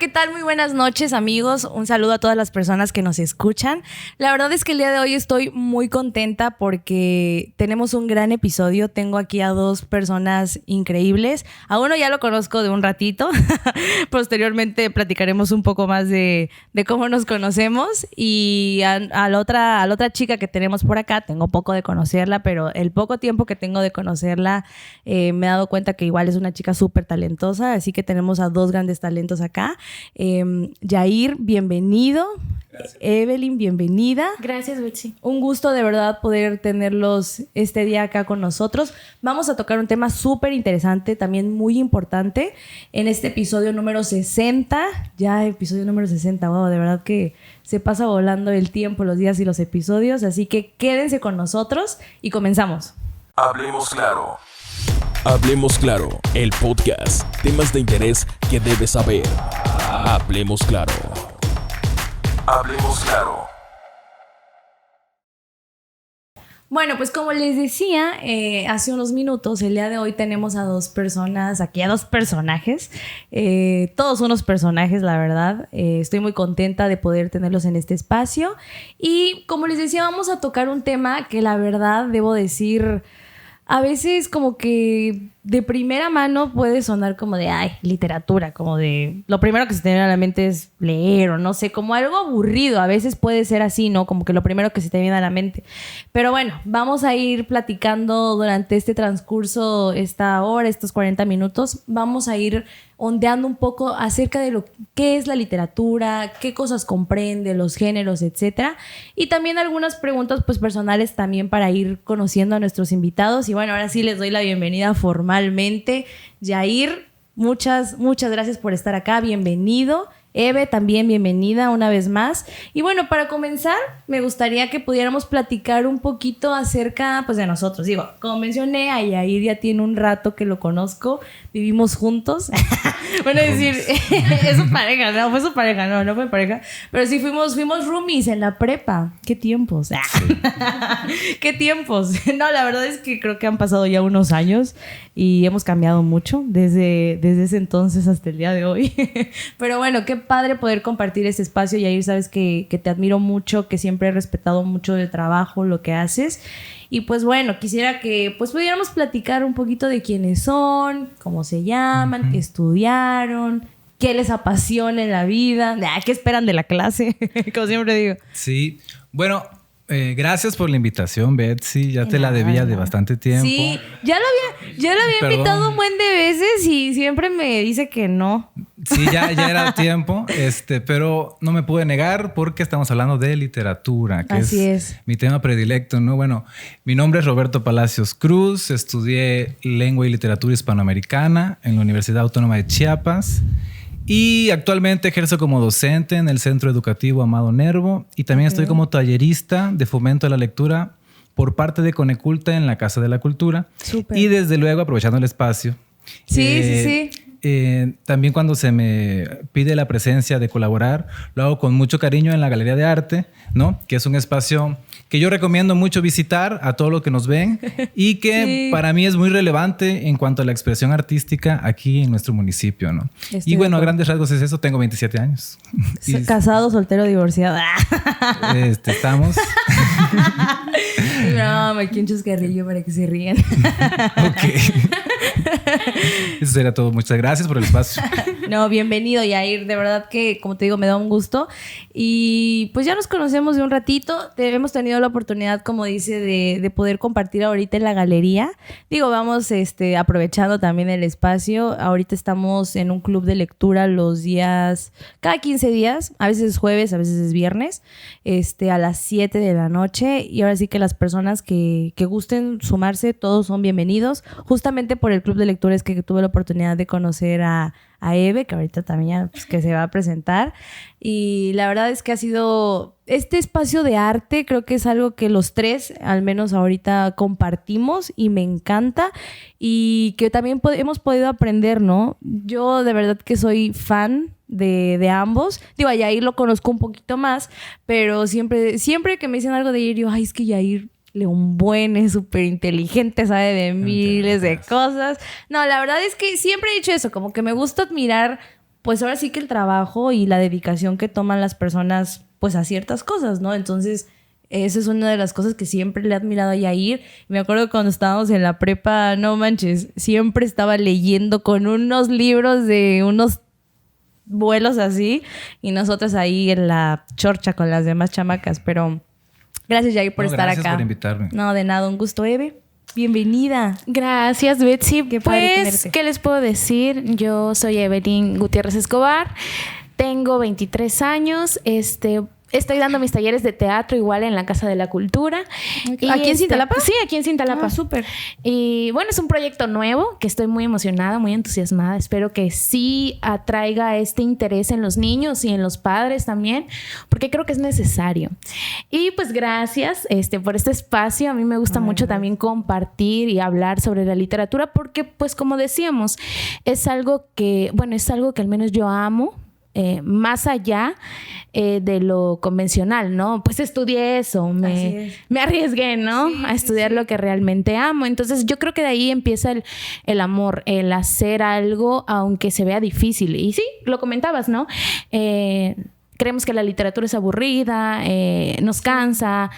¿qué tal? Muy buenas noches, amigos. Un saludo a todas las personas que nos escuchan. La verdad es que el día de hoy estoy muy contenta porque tenemos un gran episodio. Tengo aquí a dos personas increíbles. A uno ya lo conozco de un ratito. Posteriormente platicaremos un poco más de cómo nos conocemos. Y a la otra chica que tenemos por acá, tengo poco de conocerla, pero el poco tiempo que tengo de conocerla, me he dado cuenta que igual es una chica súper talentosa. Así que tenemos a dos grandes talentos acá. Yair, bienvenido. Gracias. Evelyn, bienvenida. Gracias, Betsy. Un gusto de verdad poder tenerlos este día acá con nosotros. Vamos a tocar un tema súper interesante, también muy importante, en este episodio número 60. Ya episodio número 60, wow, de verdad que se pasa volando el tiempo, los días y los episodios. Así que quédense con nosotros y comenzamos. Hablemos claro. Hablemos claro, el podcast. Temas de interés que debes saber. Hablemos claro. Hablemos claro. Bueno, pues como les decía hace unos minutos, el día de hoy tenemos a dos personas, aquí a dos personajes, todos unos personajes, la verdad. Estoy muy contenta de poder tenerlos en este espacio. Y como les decía, vamos a tocar un tema que la verdad debo decir, a veces como que de primera mano puede sonar como de, ay, literatura, como de, lo primero que se te viene a la mente es leer o no sé, como algo aburrido. A veces puede ser así, ¿no? Como que lo primero que se te viene a la mente. Pero bueno, vamos a ir platicando durante este transcurso, esta hora, estos 40 minutos. Vamos a ir ondeando un poco acerca de lo que es la literatura, qué cosas comprende, los géneros, etcétera. Y también algunas preguntas pues personales también para ir conociendo a nuestros invitados. Y bueno, ahora sí les doy la bienvenida formalmente. Yair, muchas gracias por estar acá. Bienvenido. Eve, también bienvenida una vez más. Y bueno, para comenzar, me gustaría que pudiéramos platicar un poquito acerca pues, de nosotros. Digo, como mencioné, a Yair ya tiene un rato que lo conozco, vivimos juntos. Bueno, es decir, es su pareja, no fue su pareja, no fue pareja. Pero sí fuimos roomies en la prepa. ¿Qué tiempos? Sí. ¿Qué tiempos? No, la verdad es que creo que han pasado ya unos años y hemos cambiado mucho desde ese entonces hasta el día de hoy. Pero bueno, qué padre poder compartir este espacio. Yair, sabes que te admiro mucho, que siempre he respetado mucho el trabajo, lo que haces. Y pues bueno, quisiera que pues pudiéramos platicar un poquito de quiénes son, cómo se llaman, qué estudiaron, qué les apasiona en la vida, qué esperan de la clase, como siempre digo. Sí, bueno, gracias por la invitación, Betsy. Ya te la debía de bastante tiempo. Sí, ya lo había invitado un buen de veces y siempre me dice que no. Sí, ya era tiempo, pero no me pude negar porque estamos hablando de literatura, que Así es mi tema predilecto, ¿no? Bueno, mi nombre es Roberto Palacios Cruz, estudié Lengua y Literatura Hispanoamericana en la Universidad Autónoma de Chiapas y actualmente ejerzo como docente en el Centro Educativo Amado Nervo y también estoy como tallerista de fomento a la lectura por parte de Coneculta en la Casa de la Cultura. Súper. Y desde luego, aprovechando el espacio. Sí. También cuando se me pide la presencia de colaborar, lo hago con mucho cariño en la Galería de Arte, ¿no? Que es un espacio que yo recomiendo mucho visitar a todos los que nos ven y que para mí es muy relevante en cuanto a la expresión artística aquí en nuestro municipio, ¿no? Y bueno, a grandes rasgos es eso. Tengo 27 años. Casado, soltero, divorciado. Estamos. No, me quiero un chascarrillo para que se rían. Ok. Eso sería todo. Muchas gracias por el espacio. No, bienvenido, Yair. De verdad que, como te digo, me da un gusto. Y pues ya nos conocemos de un ratito. Hemos tenido la oportunidad, como dice, de poder compartir ahorita en la galería. Digo, vamos aprovechando también el espacio. Ahorita estamos en un club de lectura los días, cada 15 días. A veces es jueves, a veces es viernes, a las 7 de la noche. Y ahora sí que las personas que gusten sumarse, todos son bienvenidos. Justamente por el club de lectura es que tuve la oportunidad de conocer a Eve, que ahorita también pues, que se va a presentar. Y la verdad es que ha sido este espacio de arte, creo que es algo que los tres, al menos ahorita, compartimos y me encanta y que también hemos podido aprender, ¿no? Yo de verdad que soy fan de ambos. Digo, a Yair lo conozco un poquito más, pero siempre que me dicen algo de Yair, yo, ay, es que Yair un buen, es súper inteligente, sabe de miles de cosas. No, la verdad es que siempre he dicho eso, como que me gusta admirar pues ahora sí que el trabajo y la dedicación que toman las personas pues a ciertas cosas, ¿no? Entonces, esa es una de las cosas que siempre le he admirado a Yair. Me acuerdo cuando estábamos en la prepa, no manches, siempre estaba leyendo con unos libros de unos vuelos así y nosotros ahí en la chorcha con las demás chamacas, pero gracias Yair por estar acá. Gracias por invitarme. No, de nada, un gusto, Eve. Bienvenida. Gracias, Betsy. Qué padre Pues, tenerte. ¿qué les puedo decir? Yo soy Evelyn Gutiérrez Escobar, tengo 23 años, estoy dando mis talleres de teatro igual en la Casa de la Cultura. ¿Aquí en Cintalapa? Sí, aquí en Cintalapa. Ah, súper. Y bueno, es un proyecto nuevo que estoy muy emocionada, muy entusiasmada. Espero que sí atraiga este interés en los niños y en los padres también, porque creo que es necesario. Y pues gracias por este espacio. A mí me gusta mucho también compartir y hablar sobre la literatura porque pues como decíamos, es algo que al menos yo amo. Más allá de lo convencional, ¿no? Pues estudié eso, me arriesgué, ¿no? Sí, a estudiar lo que realmente amo. Entonces yo creo que de ahí empieza el amor, el hacer algo aunque se vea difícil. Y sí, lo comentabas, ¿no? Creemos que la literatura es aburrida, nos cansa,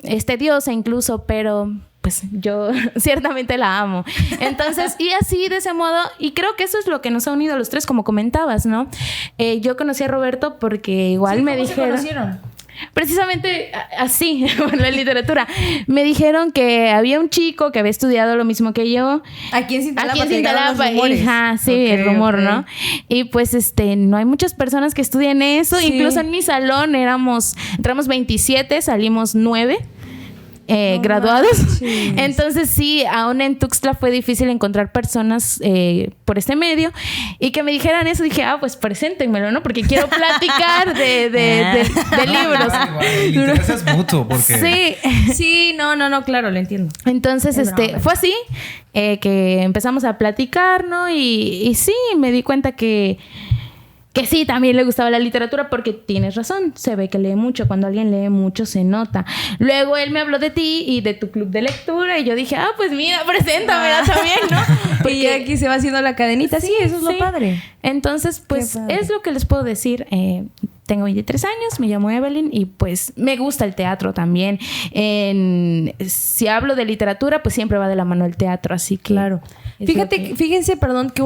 es tediosa incluso, pero pues yo ciertamente la amo. Entonces, y así de ese modo, y creo que eso es lo que nos ha unido a los tres, como comentabas, ¿no? Yo conocí a Roberto porque igual me dijeron... ¿Cómo se conocieron? Precisamente así, por la literatura. Me dijeron que había un chico que había estudiado lo mismo que yo. Aquí en Cintalapa. Aquí en Cintalapa. Sí, Ok, el rumor, ok. ¿no? Y pues no hay muchas personas que estudien eso. Sí. Incluso en mi salón entramos 27, salimos 9. Graduados. manches. Entonces sí, aún en Tuxtla fue difícil encontrar personas por este medio y que me dijeran eso. Dije, pues preséntenmelo, ¿no? Porque quiero platicar de libros. Igual, el interés es mutuo porque... Sí. Sí, no, claro, lo entiendo. Entonces, Es broma. fue así que empezamos a platicar, ¿no? Y sí, me di cuenta que sí, también le gustaba la literatura porque tienes razón, se ve que lee mucho. Cuando alguien lee mucho se nota. Luego él me habló de ti y de tu club de lectura y yo dije, pues mira, preséntamela también, ¿no? Y aquí se va haciendo la cadenita. Sí, eso es lo sí. padre. Entonces, pues Qué padre. es lo que les puedo decir. Tengo 23 años, me llamo Evelyn y pues me gusta el teatro también. Si hablo de literatura, pues siempre va de la mano el teatro, así que... Claro. Fíjense, perdón, que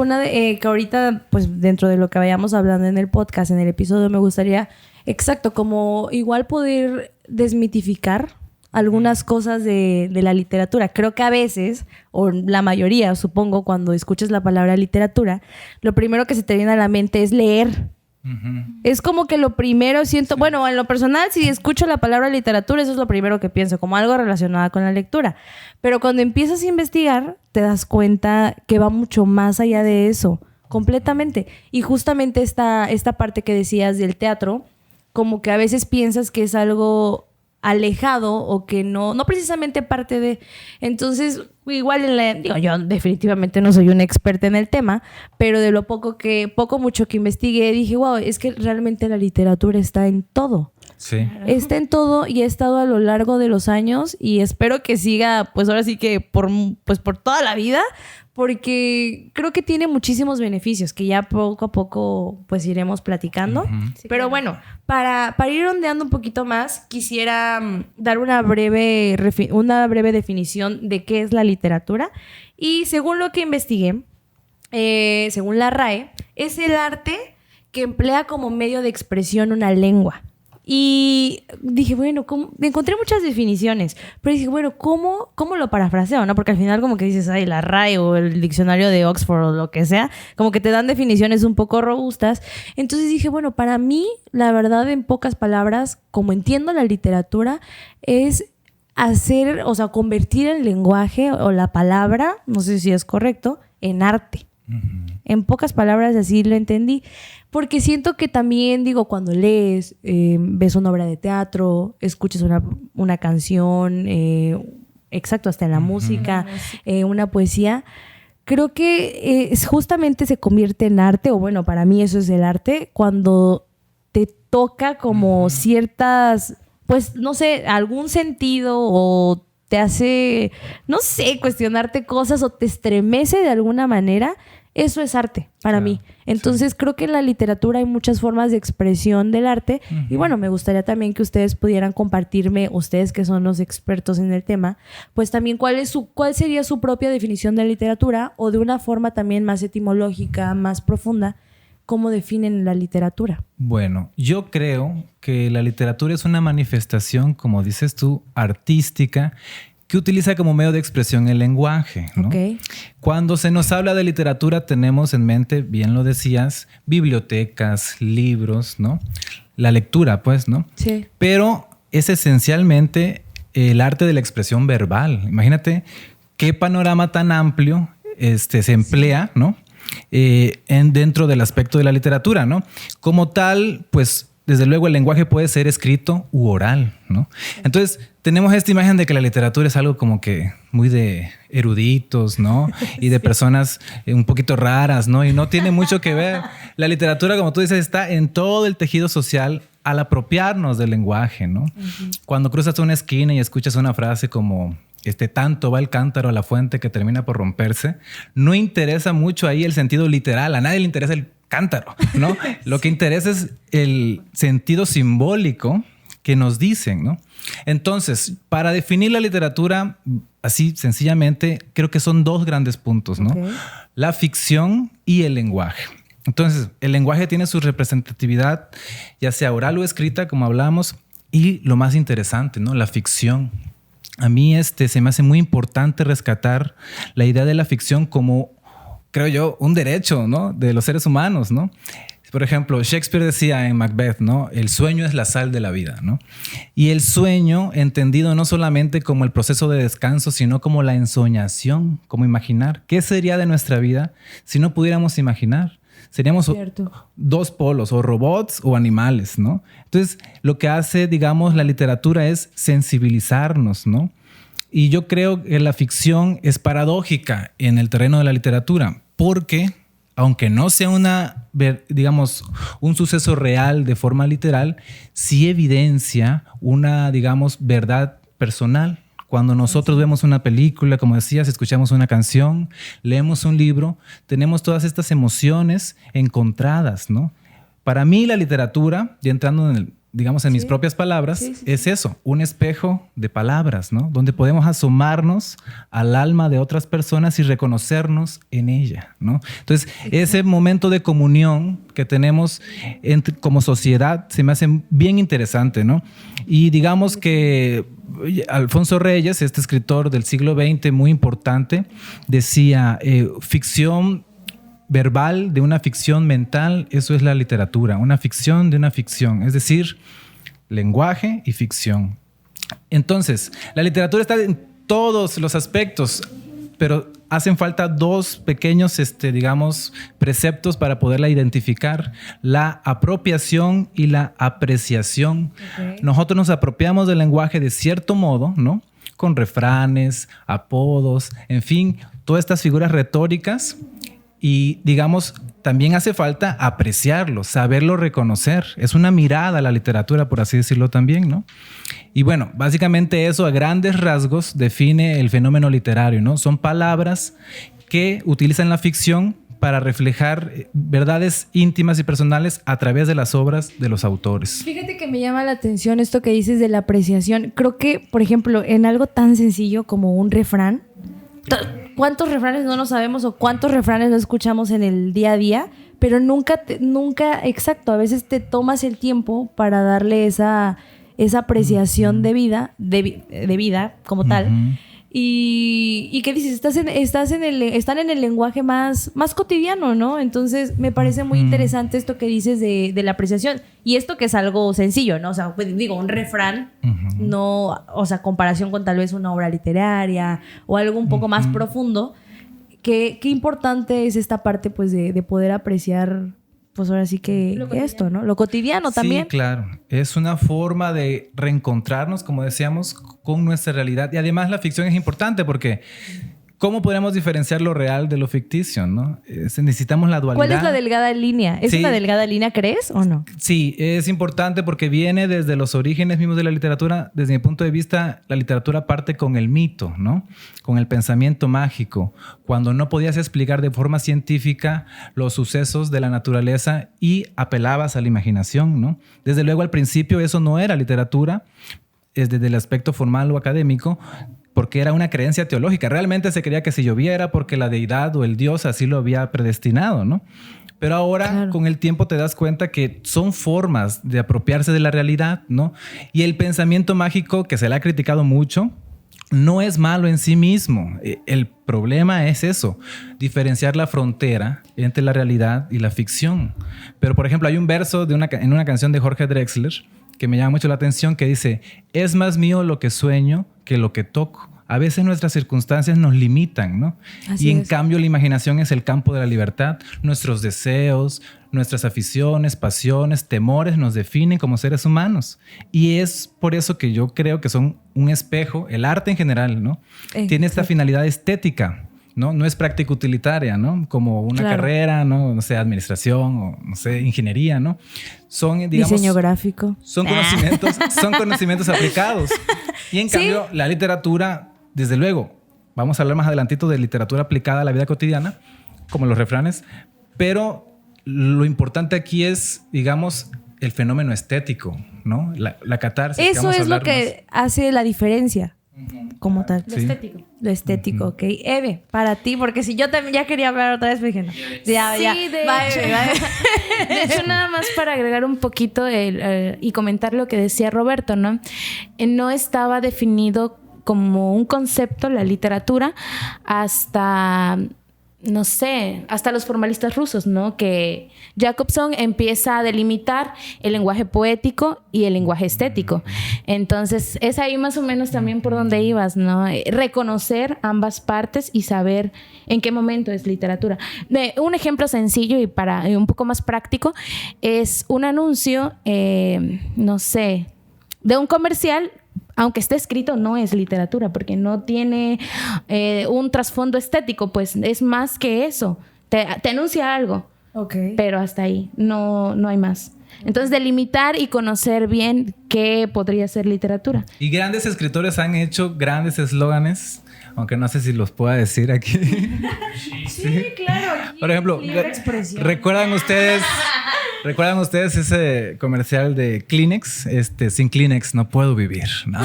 que ahorita, pues dentro de lo que vayamos hablando en el podcast, en el episodio, me gustaría, exacto, como igual poder desmitificar algunas cosas de la literatura. Creo que a veces, o la mayoría, supongo, cuando escuchas la palabra literatura, lo primero que se te viene a la mente es leer. Es como que lo primero siento, bueno, en lo personal, si escucho la palabra literatura, eso es lo primero que pienso, como algo relacionado con la lectura. Pero cuando empiezas a investigar, te das cuenta que va mucho más allá de eso, completamente. Y justamente esta parte que decías del teatro, como que a veces piensas que es algo alejado o que no precisamente parte de... Entonces, igual yo definitivamente no soy una experta en el tema, pero de lo poco mucho que investigué, dije, wow, es que realmente la literatura está en todo. Sí. Está en todo y ha estado a lo largo de los años y espero que siga, pues ahora sí que por toda la vida, porque creo que tiene muchísimos beneficios que ya poco a poco pues iremos platicando. Sí, Pero claro. bueno, para ir ondeando un poquito más, quisiera dar una breve definición de qué es la literatura. Y según lo que investigué, según la RAE, es el arte que emplea como medio de expresión una lengua. Y dije, bueno, encontré muchas definiciones, pero dije, bueno, ¿cómo lo parafraseo? ¿No? Porque al final como que dices, ay, la RAE o el diccionario de Oxford o lo que sea, como que te dan definiciones un poco robustas. Entonces dije, bueno, para mí, la verdad, en pocas palabras, como entiendo la literatura, es convertir el lenguaje o la palabra, no sé si es correcto, en arte. En pocas palabras así lo entendí, porque siento que también, digo, cuando lees, ves una obra de teatro, escuchas una canción, exacto, hasta en la música, una poesía, creo que justamente se convierte en arte, o bueno, para mí eso es el arte, cuando te toca como ciertas, pues no sé, algún sentido o te hace, no sé, cuestionarte cosas o te estremece de alguna manera. eso es arte para mí. Entonces creo que en la literatura hay muchas formas de expresión del arte. Y bueno, me gustaría también que ustedes pudieran compartirme, ustedes que son los expertos en el tema, pues también cuál sería su propia definición de literatura, o de una forma también más etimológica, más profunda, cómo definen la literatura. Bueno, yo creo que la literatura es una manifestación, como dices tú, artística, que utiliza como medio de expresión el lenguaje, ¿no? Okay. Cuando se nos habla de literatura tenemos en mente, bien lo decías, bibliotecas, libros, ¿no? La lectura, pues, ¿no? Sí. Pero es esencialmente el arte de la expresión verbal. Imagínate qué panorama tan amplio se emplea, ¿no? Dentro del aspecto de la literatura, ¿no? Como tal, pues desde luego el lenguaje puede ser escrito u oral, ¿no? Entonces tenemos esta imagen de que la literatura es algo como que muy de eruditos, ¿no? Y de personas un poquito raras, ¿no? Y no tiene mucho que ver. La literatura, como tú dices, está en todo el tejido social al apropiarnos del lenguaje, ¿no? Cuando cruzas una esquina y escuchas una frase como tanto va el cántaro a la fuente que termina por romperse, no interesa mucho ahí el sentido literal, a nadie le interesa el cántaro, ¿no? Lo que interesa es el sentido simbólico que nos dicen, ¿no? Entonces, para definir la literatura, así sencillamente, creo que son dos grandes puntos, ¿no? Okay. La ficción y el lenguaje. Entonces, el lenguaje tiene su representatividad, ya sea oral o escrita, como hablamos, y lo más interesante, ¿no? La ficción. A mí se me hace muy importante rescatar la idea de la ficción como, creo yo, un derecho, ¿no? De los seres humanos, ¿no? Por ejemplo, Shakespeare decía en Macbeth, ¿no? El sueño es la sal de la vida, ¿no? Y el sueño, entendido no solamente como el proceso de descanso, sino como la ensoñación, como imaginar. ¿Qué sería de nuestra vida si no pudiéramos imaginar? Seríamos dos polos, o robots o animales, ¿no? Entonces, lo que hace, digamos, la literatura es sensibilizarnos, ¿no? Y yo creo que la ficción es paradójica en el terreno de la literatura, porque aunque no sea un suceso real de forma literal, sí evidencia una, digamos, verdad personal. Cuando nosotros vemos una película, como decías, escuchamos una canción, leemos un libro, tenemos todas estas emociones encontradas, ¿no? Para mí la literatura, ya entrando en mis propias palabras, es eso, un espejo de palabras, ¿no? Donde podemos asomarnos al alma de otras personas y reconocernos en ella, ¿no? Entonces, ese momento de comunión que tenemos como sociedad se me hace bien interesante, ¿no? Y digamos que Alfonso Reyes, este escritor del siglo XX muy importante, decía, ficción verbal de una ficción mental, eso es la literatura, una ficción de una ficción, es decir, lenguaje y ficción. Entonces, la literatura está en todos los aspectos, pero hacen falta dos pequeños, preceptos para poderla identificar: la apropiación y la apreciación. Okay. Nosotros nos apropiamos del lenguaje de cierto modo, ¿no? Con refranes, apodos, en fin, todas estas figuras retóricas. Y, digamos, también hace falta apreciarlo, saberlo reconocer. Es una mirada a la literatura, por así decirlo también, ¿no? Y bueno, básicamente eso a grandes rasgos define el fenómeno literario, ¿no? Son palabras que utilizan la ficción para reflejar verdades íntimas y personales a través de las obras de los autores. Fíjate que me llama la atención esto que dices de la apreciación. Creo que, por ejemplo, en algo tan sencillo como un refrán, ¿cuántos refranes no nos sabemos o cuántos refranes no escuchamos en el día a día? Pero nunca, exacto, a veces te tomas el tiempo para darle esa apreciación de vida como tal. Y ¿qué dices? Están en el lenguaje más cotidiano, ¿no? Entonces me parece muy interesante esto que dices de la apreciación. Y esto que es algo sencillo, ¿no? O sea, pues, digo, un refrán, no, o sea, comparación con tal vez una obra literaria o algo un poco más profundo. Qué importante es esta parte, pues, de poder apreciar, pues ahora sí que esto, ¿no? Lo cotidiano también. Sí, claro. Es una forma de reencontrarnos, como decíamos, con nuestra realidad. Y además la ficción es importante porque, ¿cómo podemos diferenciar lo real de lo ficticio, no? Necesitamos la dualidad. ¿Cuál es la delgada línea? ¿Es una delgada línea, crees, o no? Sí, es importante porque viene desde los orígenes mismos de la literatura. Desde mi punto de vista, la literatura parte con el mito, ¿no? Con el pensamiento mágico. Cuando no podías explicar de forma científica los sucesos de la naturaleza y apelabas a la imaginación, ¿no? Desde luego, al principio eso no era literatura, es desde el aspecto formal o académico, porque era una creencia teológica. Realmente se creía que si lloviera porque la deidad o el dios así lo había predestinado, ¿no? Pero ahora, con el tiempo, te das cuenta que son formas de apropiarse de la realidad, ¿no? Y el pensamiento mágico, que se le ha criticado mucho, no es malo en sí mismo. El problema es eso, diferenciar la frontera entre la realidad y la ficción. Pero, por ejemplo, hay un verso en una canción de Jorge Drexler que me llama mucho la atención, que dice: es más mío lo que sueño que lo que toco. A veces nuestras circunstancias nos limitan, ¿no? Así y en es. cambio la imaginación es el campo de la libertad. Nuestros deseos, nuestras aficiones, pasiones, temores nos definen como seres humanos. Y es por eso que yo creo que son un espejo, el arte en general, ¿no? Tiene esta finalidad estética, ¿no? No es práctica utilitaria, ¿no? Como una carrera, ¿no? No sé, administración o, no sé, ingeniería, ¿no? Son, digamos... Diseño gráfico. Son conocimientos aplicados. Y en cambio, la literatura, desde luego, vamos a hablar más adelantito de literatura aplicada a la vida cotidiana, como los refranes, pero lo importante aquí es, digamos, el fenómeno estético, ¿no? La catarsis. Eso es lo que hace la diferencia, como tal. Lo estético. Lo estético, ok. Eve, para ti, porque si yo también ya quería hablar otra vez, me dije, no. Ya. De hecho, nada más para agregar un poquito y comentar lo que decía Roberto, ¿no? No estaba definido como un concepto la literatura hasta... no sé, hasta los formalistas rusos, ¿no? Que Jacobson empieza a delimitar el lenguaje poético y el lenguaje estético. Entonces, es ahí más o menos también por donde ibas, ¿no? Reconocer ambas partes y saber en qué momento es literatura. Un ejemplo sencillo y un poco más práctico es un anuncio, no sé, de un comercial. Aunque esté escrito, no es literatura porque no tiene un trasfondo estético, pues es más que eso. Te anuncia algo, pero hasta ahí, no hay más. Entonces, delimitar y conocer bien qué podría ser literatura. Y grandes escritores han hecho grandes eslóganes, aunque no sé si los pueda decir aquí. Sí, claro. Por ejemplo, ¿recuerdan ustedes ese comercial de Kleenex? Sin Kleenex no puedo vivir, ¿no?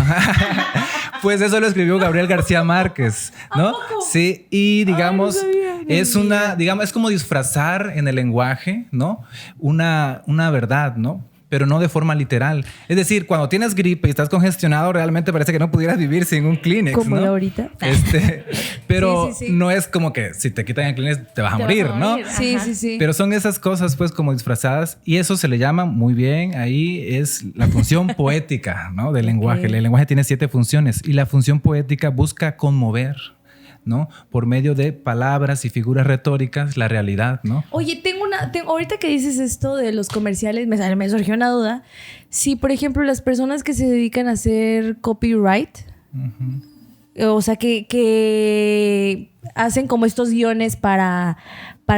Pues eso lo escribió Gabriel García Márquez, ¿no? Sí, y digamos, es como disfrazar en el lenguaje, ¿no? Una verdad, ¿no? Pero no de forma literal. Es decir, cuando tienes gripe y estás congestionado, realmente parece que no pudieras vivir sin un Kleenex, como ¿no? yo ahorita. Pero sí. no es como que si te quitan el Kleenex te vas a morir, ¿no? Sí. Pero son esas cosas pues como disfrazadas y eso se le llama muy bien, ahí es la función poética, ¿no? Del lenguaje. El lenguaje tiene 7 funciones y la función poética busca conmover, ¿no? Por medio de palabras y figuras retóricas, la realidad, ¿no? Oye, ahorita que dices esto de los comerciales, me surgió una duda. Si, por ejemplo, las personas que se dedican a hacer copyright, o sea, que hacen como estos guiones para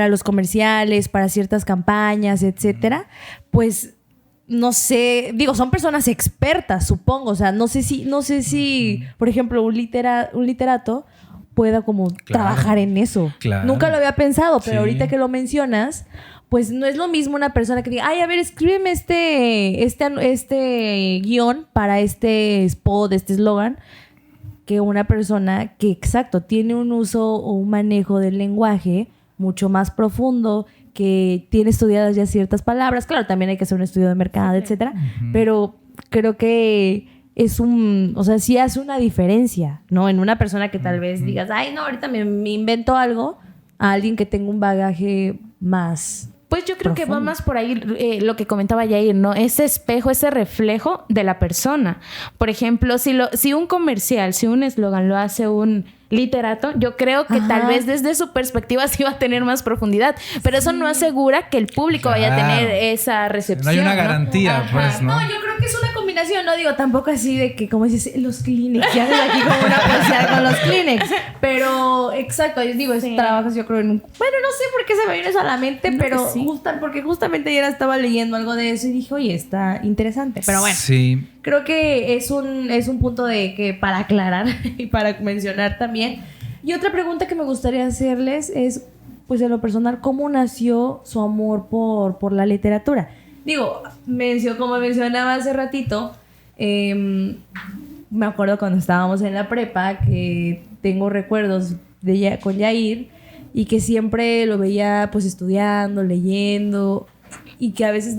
los comerciales, para ciertas campañas, etcétera, pues no sé, digo, son personas expertas, supongo. O sea, no sé si por ejemplo, un literato pueda como trabajar en eso. Claro. Nunca lo había pensado, pero ahorita que lo mencionas, pues no es lo mismo una persona que diga, ay, a ver, escríbeme este guión para este spot, este eslogan, que una persona que, exacto, tiene un uso o un manejo del lenguaje mucho más profundo, que tiene estudiadas ya ciertas palabras. Claro, también hay que hacer un estudio de mercado, etcétera, pero creo que sí hace una diferencia, ¿no? En una persona que tal vez digas, ay, no, ahorita me invento algo, a alguien que tenga un bagaje más Pues yo creo profundo. que va más por ahí lo que comentaba Yair, ¿no? Ese espejo, ese reflejo de la persona. Por ejemplo, si un comercial, si un eslogan lo hace un literato, yo creo que tal vez desde su perspectiva sí va a tener más profundidad, pero eso no asegura que el público vaya a tener esa recepción. No hay una garantía, pues, ¿no? No, yo creo que es una combinación combinación, no digo tampoco así de que, como dices, los Kleenex, ya desde aquí como una poesía con los Kleenex. Pero, exacto, yo digo, trabajas yo creo en un... Bueno, no sé por qué se me viene eso a la mente, pero porque justamente ayer estaba leyendo algo de eso y dije, oye, está interesante. Pero bueno, creo que es un punto de que para aclarar y para mencionar también. Y otra pregunta que me gustaría hacerles es, pues en lo personal, ¿cómo nació su amor por la literatura? Digo, como mencionaba hace ratito, me acuerdo cuando estábamos en la prepa que tengo recuerdos con Yair y que siempre lo veía pues estudiando, leyendo y que a veces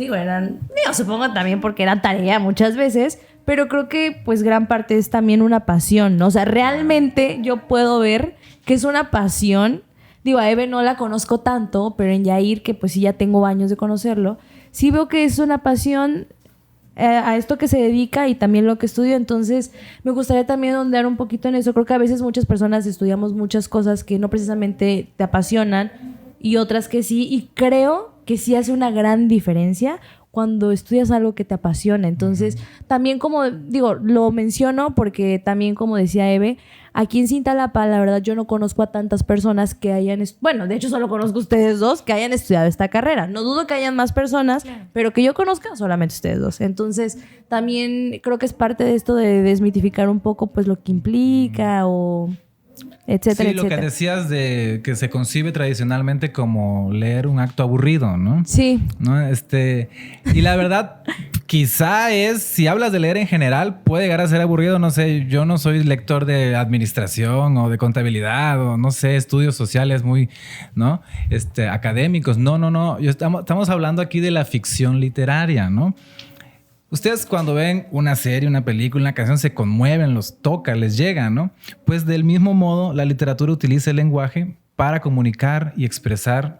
supongo también porque era tarea muchas veces, pero creo que pues gran parte es también una pasión, ¿no? O sea, realmente yo puedo ver que es una pasión. Digo, a Eve no la conozco tanto, pero en Yair, que pues sí ya tengo años de conocerlo, sí veo que es una pasión a esto que se dedica y también lo que estudio. Entonces me gustaría también ondear un poquito en eso. Creo que a veces muchas personas estudiamos muchas cosas que no precisamente te apasionan y otras que sí, y creo que sí hace una gran diferencia cuando estudias algo que te apasiona. Entonces, también como digo, lo menciono porque también como decía Eve, aquí en Cintalapa, la verdad, yo no conozco a tantas personas que hayan... Bueno, de hecho, solo conozco a ustedes dos que hayan estudiado esta carrera. No dudo que hayan más personas, pero que yo conozca solamente ustedes dos. Entonces, también creo que es parte de esto de desmitificar un poco pues lo que implica o... etcétera, sí, lo que decías de que se concibe tradicionalmente como leer un acto aburrido, ¿no? Sí. ¿No? Y la verdad, quizá si hablas de leer en general, puede llegar a ser aburrido. No sé, yo no soy lector de administración o de contabilidad o no sé, estudios sociales muy, ¿no? Académicos. No. Estamos hablando aquí de la ficción literaria, ¿no? Ustedes cuando ven una serie, una película, una canción, se conmueven, los toca, les llega, ¿no? Pues del mismo modo, la literatura utiliza el lenguaje para comunicar y expresar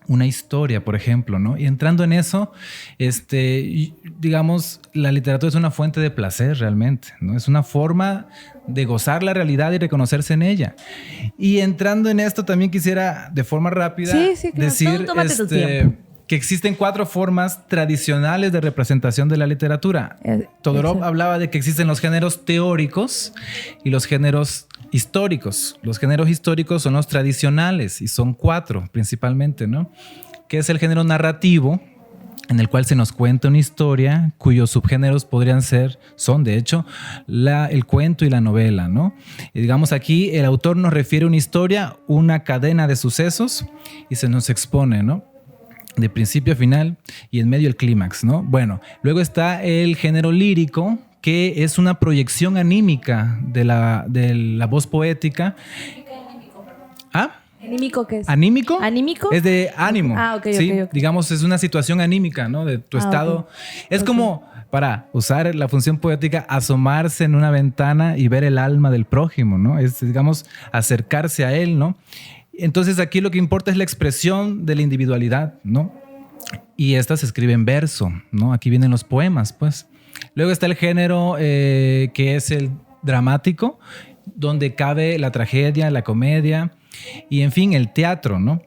una historia, por ejemplo, ¿no? Y entrando en eso, digamos, la literatura es una fuente de placer realmente, ¿no? Es una forma de gozar la realidad y reconocerse en ella. Y entrando en esto, también quisiera, de forma rápida, decir... Tómate tu tiempo. Que existen 4 formas tradicionales de representación de la literatura. Todorov hablaba de que existen los géneros teóricos y los géneros históricos. Los géneros históricos son los tradicionales y son 4 principalmente, ¿no? Que es el género narrativo, en el cual se nos cuenta una historia cuyos subgéneros son de hecho el cuento y la novela, ¿no? Y digamos aquí el autor nos refiere a una historia, una cadena de sucesos y se nos expone, ¿no? De principio a final y en medio el clímax, ¿no? Bueno, luego está el género lírico, que es una proyección anímica de la voz poética. ¿Ah? ¿Anímico qué es? ¿Anímico? ¿Anímico? Es de ánimo. Ok, ¿sí? ok. Digamos, es una situación anímica, ¿no? De tu estado. Okay. Es como, para usar la función poética, asomarse en una ventana y ver el alma del prójimo, ¿no? Es, digamos, acercarse a él, ¿no? Entonces aquí lo que importa es la expresión de la individualidad, ¿no? Y esta se escribe en verso, ¿no? Aquí vienen los poemas, pues. Luego está el género que es el dramático, donde cabe la tragedia, la comedia y, en fin, el teatro, ¿no?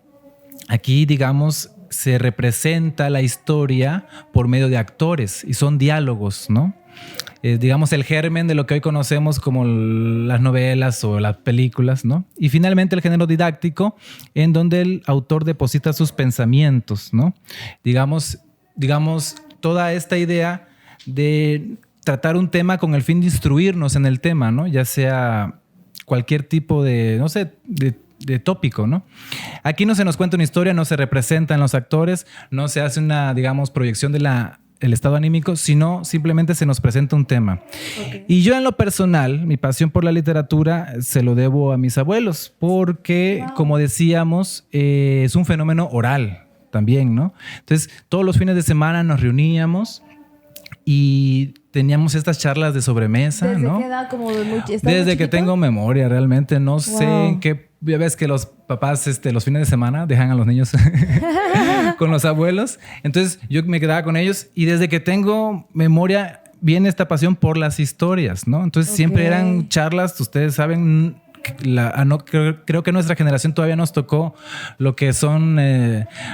Aquí, digamos, se representa la historia por medio de actores y son diálogos, ¿no? Digamos, el germen de lo que hoy conocemos como las novelas o las películas, ¿no? Y finalmente el género didáctico, en donde el autor deposita sus pensamientos, ¿no? Digamos, toda esta idea de tratar un tema con el fin de instruirnos en el tema, ¿no? Ya sea cualquier tipo de, no sé, de tópico, ¿no? Aquí no se nos cuenta una historia, no se representan los actores, no se hace una, digamos, proyección de el estado anímico, sino simplemente se nos presenta un tema. Okay. Y yo en lo personal, mi pasión por la literatura se lo debo a mis abuelos, porque, como decíamos, es un fenómeno oral también, ¿no? Entonces, todos los fines de semana nos reuníamos y teníamos estas charlas de sobremesa, ¿Desde ¿no? Qué edad? Desde que tengo memoria, realmente. No sé en qué... Ya ves que los papás los fines de semana dejan a los niños con los abuelos. Entonces yo me quedaba con ellos y desde que tengo memoria viene esta pasión por las historias, ¿no? Entonces siempre eran charlas, ustedes saben, creo que nuestra generación todavía nos tocó lo que son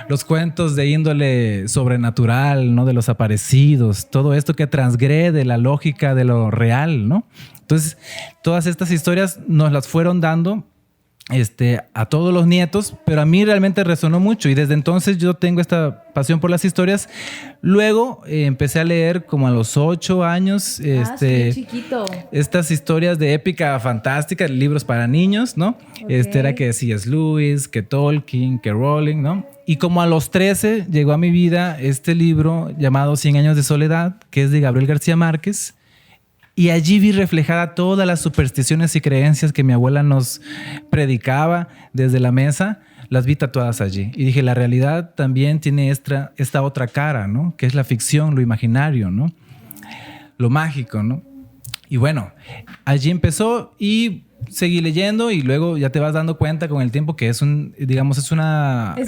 los cuentos de índole sobrenatural, ¿no? De los aparecidos, todo esto que transgrede la lógica de lo real, ¿no? Entonces, todas estas historias nos las fueron dando a todos los nietos, pero a mí realmente resonó mucho y desde entonces yo tengo esta pasión por las historias. Luego empecé a leer como a los 8 años sí, chiquito. Estas historias de épica fantástica, libros para niños, ¿no? Okay. Era que C.S. Lewis, que Tolkien, que Rowling, ¿no? Y como a los 13 llegó a mi vida este libro llamado 100 años de soledad, que es de Gabriel García Márquez. Y allí vi reflejada todas las supersticiones y creencias que mi abuela nos predicaba desde la mesa, las vi tatuadas allí. Y dije, la realidad también tiene esta otra cara, ¿no? Que es la ficción, lo imaginario, ¿no? Lo mágico, ¿no? Y bueno, allí empezó y seguí leyendo y luego ya te vas dando cuenta con el tiempo que es un arte.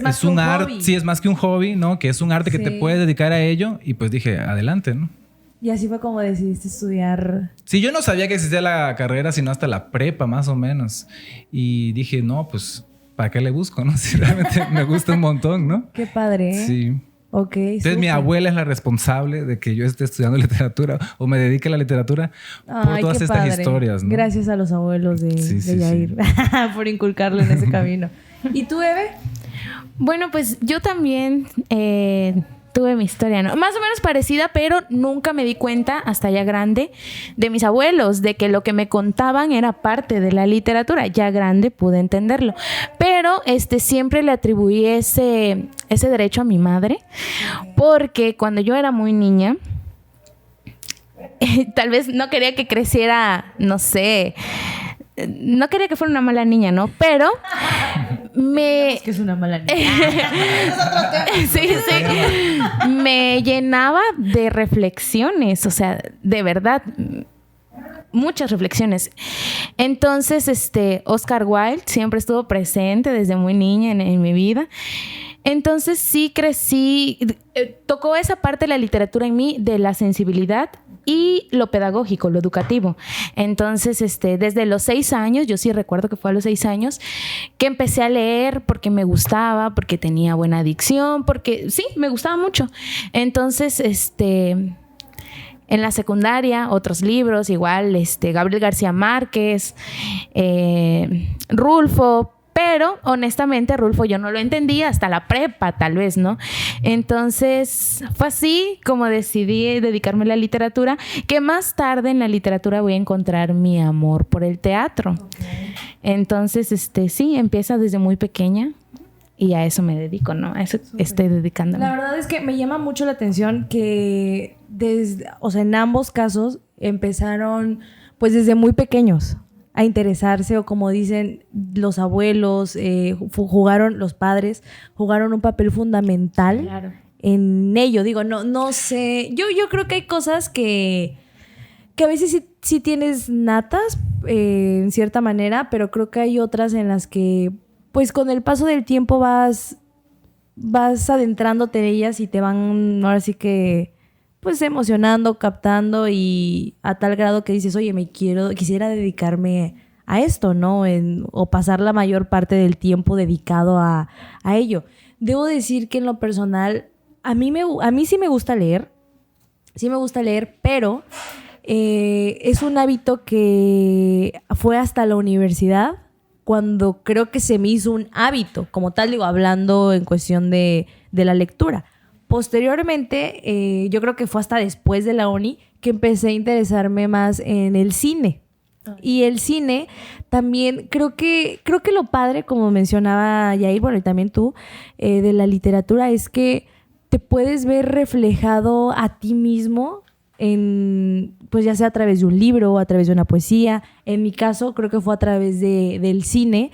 Sí, es más que un hobby, ¿no? Que es un arte que te puedes dedicar a ello. Y pues dije, adelante, ¿no? Y así fue como decidiste estudiar. Sí, yo no sabía que existía la carrera sino hasta la prepa, más o menos. Y dije, no, pues, ¿para qué le busco, no? Si realmente me gusta un montón, ¿no? Qué padre, ¿eh? Sí. Ok. Entonces, mi abuela es la responsable de que yo esté estudiando literatura o me dedique a la literatura por todas estas historias, ¿no? Gracias a los abuelos de Yair por inculcarlo en ese camino. ¿Y tú, Eve? Bueno, pues yo también tuve mi historia, ¿no? Más o menos parecida, pero nunca me di cuenta, hasta ya grande, de mis abuelos, de que lo que me contaban era parte de la literatura. Ya grande pude entenderlo. Pero siempre le atribuí ese derecho a mi madre, porque cuando yo era muy niña, tal vez no quería que creciera, no sé, no quería que fuera una mala niña, ¿no? Pero Es que es una mala niña. Sí. Me llenaba de reflexiones, o sea, de verdad, muchas reflexiones. Entonces, Oscar Wilde siempre estuvo presente desde muy niña en mi vida. Entonces sí crecí, tocó esa parte de la literatura en mí, de la sensibilidad y lo pedagógico, lo educativo. Entonces, desde los 6 años, yo sí recuerdo que fue a los 6 años, que empecé a leer porque me gustaba, porque tenía buena adicción, porque sí, me gustaba mucho. Entonces, en la secundaria, otros libros, igual, Gabriel García Márquez, Rulfo. Pero, honestamente, Rulfo yo no lo entendía hasta la prepa, tal vez, ¿no? Entonces, fue así como decidí dedicarme a la literatura, que más tarde en la literatura voy a encontrar mi amor por el teatro. Okay. Entonces, sí, empieza desde muy pequeña y a eso me dedico, ¿no? A eso estoy dedicándome. La verdad es que me llama mucho la atención que en ambos casos empezaron, pues, desde muy pequeños a interesarse, o como dicen los abuelos, los padres jugaron un papel fundamental en ello. Digo, no sé, yo creo que hay cosas que a veces sí tienes natas en cierta manera, pero creo que hay otras en las que pues con el paso del tiempo vas adentrándote en ellas y te van ahora sí que pues emocionando, captando, y a tal grado que dices, oye, quisiera dedicarme a esto, ¿no? O pasar la mayor parte del tiempo dedicado a ello. Debo decir que en lo personal, a mí sí me gusta leer, pero es un hábito que fue hasta la universidad cuando creo que se me hizo un hábito, como tal, digo, hablando en cuestión de la lectura. Posteriormente, yo creo que fue hasta después de la uni que empecé a interesarme más en el cine. Y el cine también, creo que lo padre, como mencionaba Yair, bueno, y también tú, de la literatura, es que te puedes ver reflejado a ti mismo pues ya sea a través de un libro o a través de una poesía. En mi caso, creo que fue a través del cine.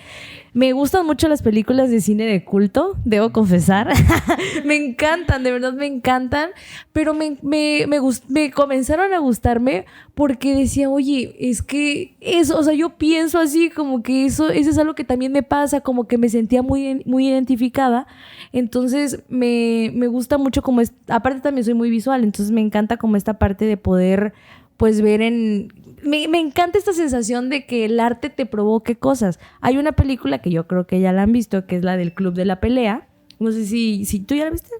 Me gustan mucho las películas de cine de culto, debo confesar. Me encantan, de verdad me encantan. Pero me comenzaron a gustarme porque decía, oye, es que eso, o sea, yo pienso así, como que eso es algo que también me pasa, como que me sentía muy, muy identificada. Entonces me gusta mucho aparte también soy muy visual, entonces me encanta como esta parte de poder pues ver en... Me encanta esta sensación de que el arte te provoque cosas. Hay una película que yo creo que ya la han visto, que es la del Club de la Pelea. No sé si tú ya la viste.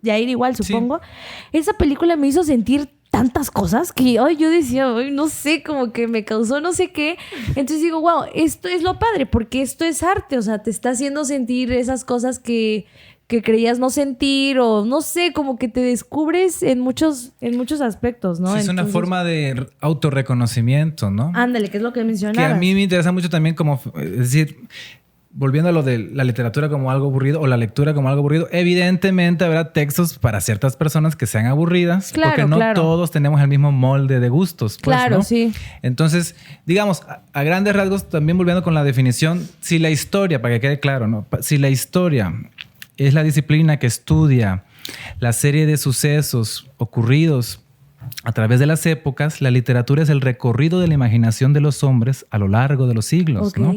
Yair igual, supongo. Sí. Esa película me hizo sentir tantas cosas que hoy yo decía, no sé, como que me causó no sé qué. Entonces digo, wow, esto es lo padre, porque esto es arte. O sea, te está haciendo sentir esas cosas que creías no sentir, o no sé, como que te descubres en muchos aspectos, ¿no? Sí, es una forma de autorreconocimiento, ¿no? Ándale, que es lo que mencionabas. Que a mí me interesa mucho también como, es decir, volviendo a lo de la literatura como algo aburrido o la lectura como algo aburrido, evidentemente habrá textos para ciertas personas que sean aburridas, claro, porque no todos tenemos el mismo molde de gustos. Pues, claro, ¿no? Sí. Entonces, digamos, a grandes rasgos, también volviendo con la definición, si la historia, para que quede claro, ¿no? Si la historia es la disciplina que estudia la serie de sucesos ocurridos a través de las épocas, la literatura es el recorrido de la imaginación de los hombres a lo largo de los siglos, okay. ¿no?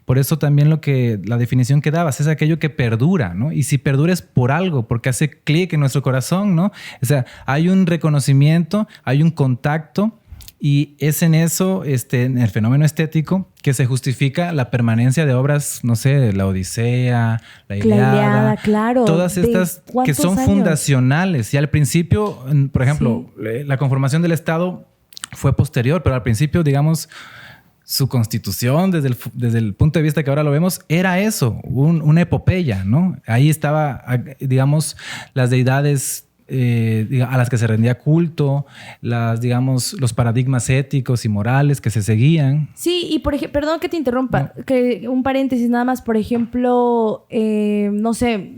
Por eso también la definición que dabas es aquello que perdura, ¿no? Y si perdura es por algo, porque hace clic en nuestro corazón, ¿no? O sea, hay un reconocimiento, hay un contacto, y es en eso, en el fenómeno estético, que se justifica la permanencia de obras, no sé, la Odisea, la Ilíada, claro. Todas estas que son fundacionales. Y al principio, por ejemplo, la conformación del Estado fue posterior, pero al principio, digamos, su constitución, desde el punto de vista que ahora lo vemos, era eso, una epopeya, ¿no? Ahí estaba, digamos, las deidades a las que se rendía culto, los paradigmas éticos y morales que se seguían. Sí, y por ejemplo, perdón que te interrumpa, que un paréntesis nada más, por ejemplo, no sé,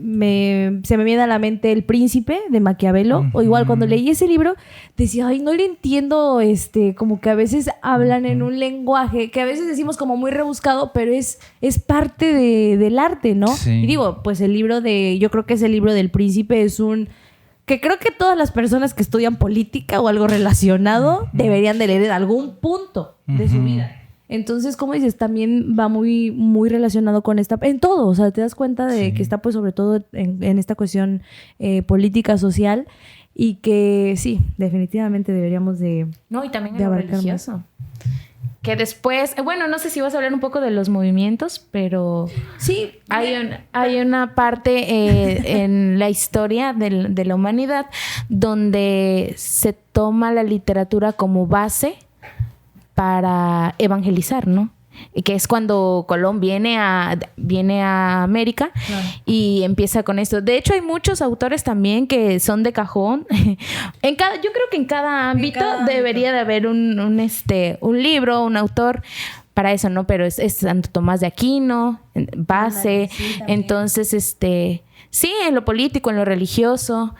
se me viene a la mente El Príncipe de Maquiavelo, o igual cuando leí ese libro, decía, ay, no le entiendo, como que a veces hablan en un lenguaje que a veces decimos como muy rebuscado, pero es parte del arte, ¿no? Sí. Y digo, pues yo creo que ese libro del Príncipe es que creo que todas las personas que estudian política o algo relacionado deberían de leer en algún punto de su vida. Entonces, como dices, también va muy, muy relacionado con en todo. O sea, te das cuenta de que está pues sobre todo en esta cuestión política, social, y que sí, definitivamente deberíamos de... No, y también en lo religioso. Que después, bueno, no sé si vas a hablar un poco de los movimientos, pero sí, hay una parte en la historia de la humanidad donde se toma la literatura como base para evangelizar, ¿no? Que es cuando Colón viene a América, claro, y empieza con esto. De hecho, hay muchos autores también que son de cajón. Yo creo que en cada ámbito debería de haber un libro, un autor para eso, ¿no? Pero es Santo Tomás de Aquino, base. Sí, entonces, sí, en lo político, en lo religioso,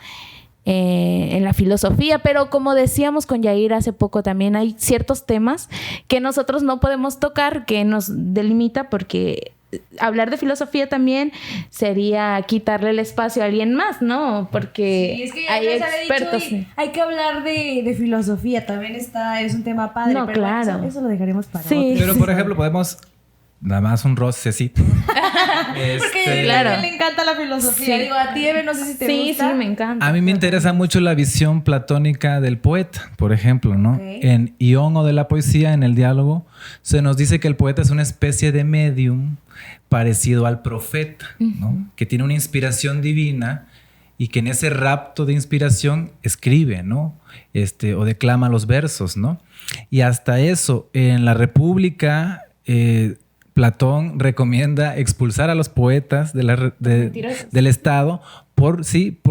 en la filosofía, pero como decíamos con Yair hace poco, también hay ciertos temas que nosotros no podemos tocar, que nos delimita, porque hablar de filosofía también sería quitarle el espacio a alguien más, ¿no? Porque sí, es que hay expertos. Hay que hablar de filosofía, también es un tema padre. No, pero claro. Eso lo dejaremos para otro. Pero, por ejemplo, podemos... Nada más un rocecito. Porque claro, a él le encanta la filosofía. Sí. Digo, a ti, Eve, no sé si te gusta. Sí, me encanta. A mí me interesa mucho la visión platónica del poeta, por ejemplo, ¿no? Okay. En Ión o de la poesía, en el diálogo, se nos dice que el poeta es una especie de medium parecido al profeta, ¿no? Que tiene una inspiración divina y que en ese rapto de inspiración escribe, ¿no? O declama los versos, ¿no? Y hasta eso, en la República... Platón recomienda expulsar a los poetas del Estado por,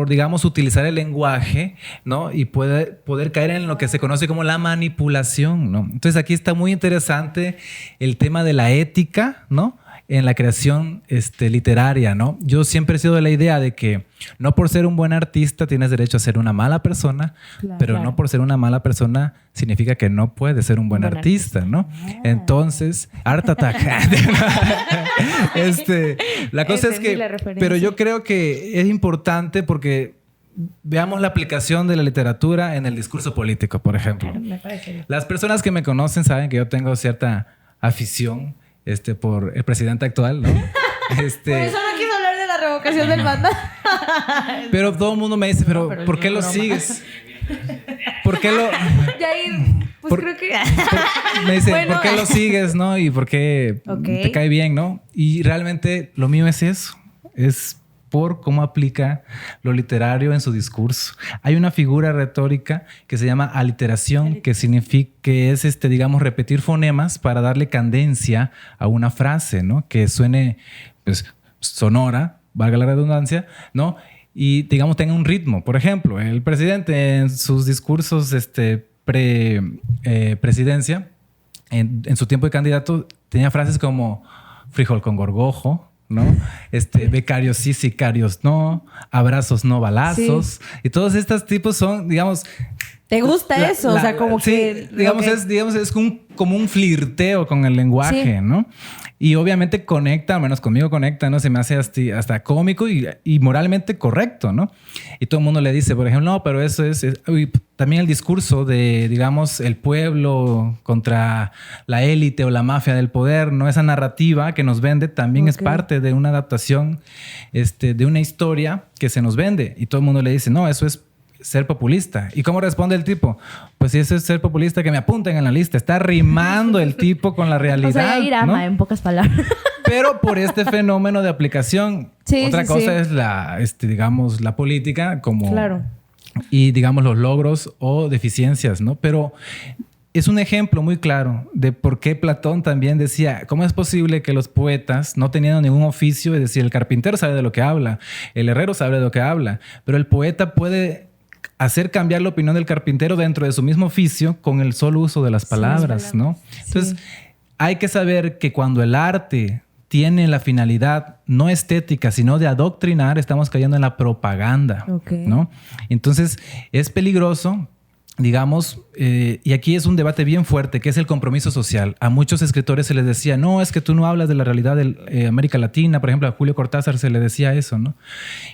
digamos, utilizar el lenguaje, ¿no? Y poder caer en lo que se conoce como la manipulación, ¿no? Entonces aquí está muy interesante el tema de la ética, ¿no? En la creación literaria, ¿no? Yo siempre he sido de la idea de que no por ser un buen artista tienes derecho a ser una mala persona, claro, pero no por ser una mala persona significa que no puedes ser un buen artista, ¿no? Entonces, Art Attack. La cosa es que... Pero yo creo que es importante porque veamos la aplicación de la literatura en el discurso político, por ejemplo. Claro, me parece bien. Las personas que me conocen saben que yo tengo cierta afición por el presidente actual, ¿no? Por eso no quiso hablar de la revocación del mandato. Pero todo el mundo me dice, pero ¿por qué lo sigues? ¿Por qué lo...? Yair, Pues creo que... Me dice, Bueno. ¿por qué lo sigues, no? Y por qué Ok. te cae bien, ¿no? Y realmente lo mío es eso. Es por cómo aplica lo literario en su discurso. Hay una figura retórica que se llama aliteración, que significa que es, digamos, repetir fonemas para darle cadencia a una frase, ¿no? Que suene, pues, sonora, valga la redundancia, ¿no? Y, digamos, tenga un ritmo. Por ejemplo, el presidente en sus discursos, presidencia, en su tiempo de candidato, tenía frases como frijol con gorgojo, ¿no? Becarios sí, sicarios no, abrazos no, balazos. Sí. Y todos estos tipos son, digamos... ¿Te gusta eso? O sea, como sí, que... Digamos, okay. es como un flirteo con el lenguaje, sí. ¿no? Y obviamente conecta, al menos conmigo conecta, ¿no? Se me hace hasta cómico y moralmente correcto, ¿no? Y todo el mundo le dice, por ejemplo, no, pero eso también el discurso de, digamos, el pueblo contra la élite o la mafia del poder, ¿no? Esa narrativa que nos vende también es parte de una adaptación de una historia que se nos vende. Y todo el mundo le dice, no, eso es ser populista. ¿Y cómo responde el tipo? Pues si eso es ser populista, que me apunten en la lista. Está rimando el tipo con la realidad. O sea, Irama, ¿no? En pocas palabras. Pero por este fenómeno de aplicación. Sí, otra cosa es digamos, la política como... Claro. Y, digamos, los logros o deficiencias, ¿no? Pero es un ejemplo muy claro de por qué Platón también decía, ¿cómo es posible que los poetas no teniendo ningún oficio? Es decir, el carpintero sabe de lo que habla, el herrero sabe de lo que habla, pero el poeta puede hacer cambiar la opinión del carpintero dentro de su mismo oficio con el solo uso de las palabras, ¿no? Entonces, hay que saber que cuando el arte tiene la finalidad no estética, sino de adoctrinar, estamos cayendo en la propaganda, ¿no? Entonces, es peligroso, digamos, y aquí es un debate bien fuerte, que es el compromiso social. A muchos escritores se les decía, no, es que tú no hablas de la realidad de América Latina. Por ejemplo, a Julio Cortázar se le decía eso, ¿no?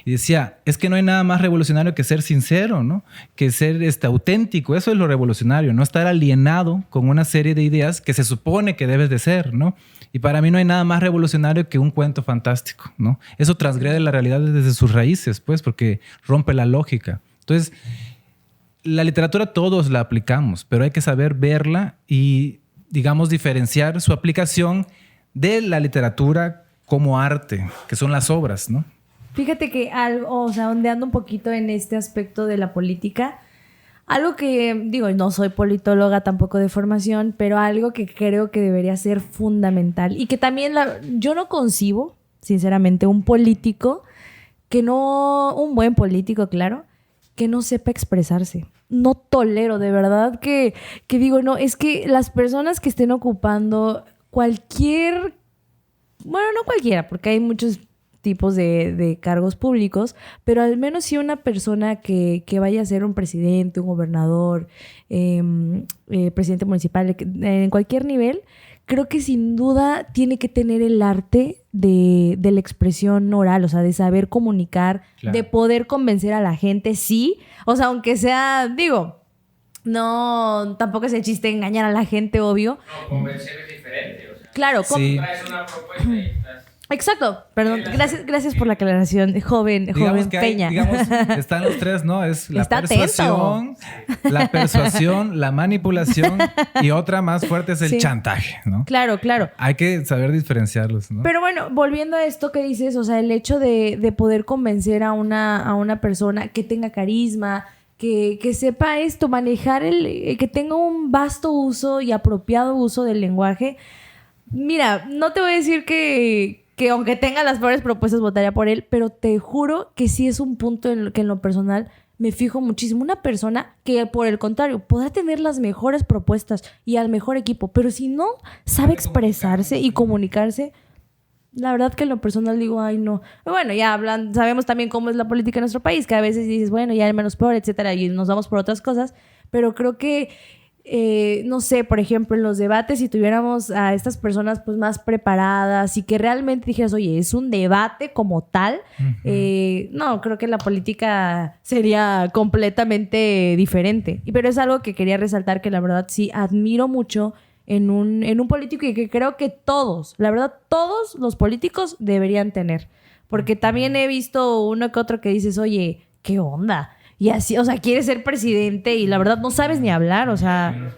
Y decía, es que no hay nada más revolucionario que ser sincero, ¿no? Que ser auténtico. Eso es lo revolucionario, no estar alienado con una serie de ideas que se supone que debes de ser, ¿no? Y para mí no hay nada más revolucionario que un cuento fantástico, ¿no? Eso transgrede la realidad desde sus raíces, pues, porque rompe la lógica. Entonces, la literatura todos la aplicamos, pero hay que saber verla y, digamos, diferenciar su aplicación de la literatura como arte, que son las obras, ¿no? Fíjate que ondeando un poquito en este aspecto de la política, algo que, digo, no soy politóloga tampoco de formación, pero algo que creo que debería ser fundamental y que también yo no concibo, sinceramente, un buen político, claro, que no sepa expresarse. No tolero, de verdad, que digo, no, es que las personas que estén ocupando no cualquiera, porque hay muchos tipos de cargos públicos, pero al menos sí una persona que vaya a ser un presidente, un gobernador, presidente municipal, en cualquier nivel, creo que sin duda tiene que tener el arte de la expresión oral, o sea, de saber comunicar, claro, de poder convencer a la gente, sí. O sea, aunque sea, digo, no, tampoco es el chiste engañar a la gente, obvio. No, convencer es diferente, o sea. Claro, sí. Traes una propuesta y estás... Exacto, perdón, gracias por la aclaración, joven Peña. Están los tres, ¿no? Es la persuasión, la manipulación y otra más fuerte es el chantaje, ¿no? Claro. Hay que saber diferenciarlos, ¿no? Pero bueno, volviendo a esto que dices, o sea, el hecho de poder convencer a una persona que tenga carisma, que sepa esto, manejar que tenga un vasto uso y apropiado uso del lenguaje. Mira, no te voy a decir que aunque tenga las peores propuestas votaría por él, pero te juro que sí es un punto que en lo personal me fijo muchísimo. Una persona que, por el contrario, podrá tener las mejores propuestas y al mejor equipo, pero si no sabe expresarse y comunicarse, la verdad que en lo personal digo, ay, no. Bueno, ya sabemos también cómo es la política en nuestro país, que a veces dices, bueno, ya el menos peor, etcétera, y nos vamos por otras cosas, pero creo que no sé, por ejemplo, en los debates, si tuviéramos a estas personas pues más preparadas y que realmente dijeras, oye, es un debate como tal, no, creo que la política sería completamente diferente. Pero es algo que quería resaltar, que la verdad sí admiro mucho en un político y que creo que todos los políticos deberían tener. Porque también he visto uno que otro que dices, oye, ¿qué onda? Y así, o sea, quieres ser presidente y la verdad no sabes ni hablar, o sea...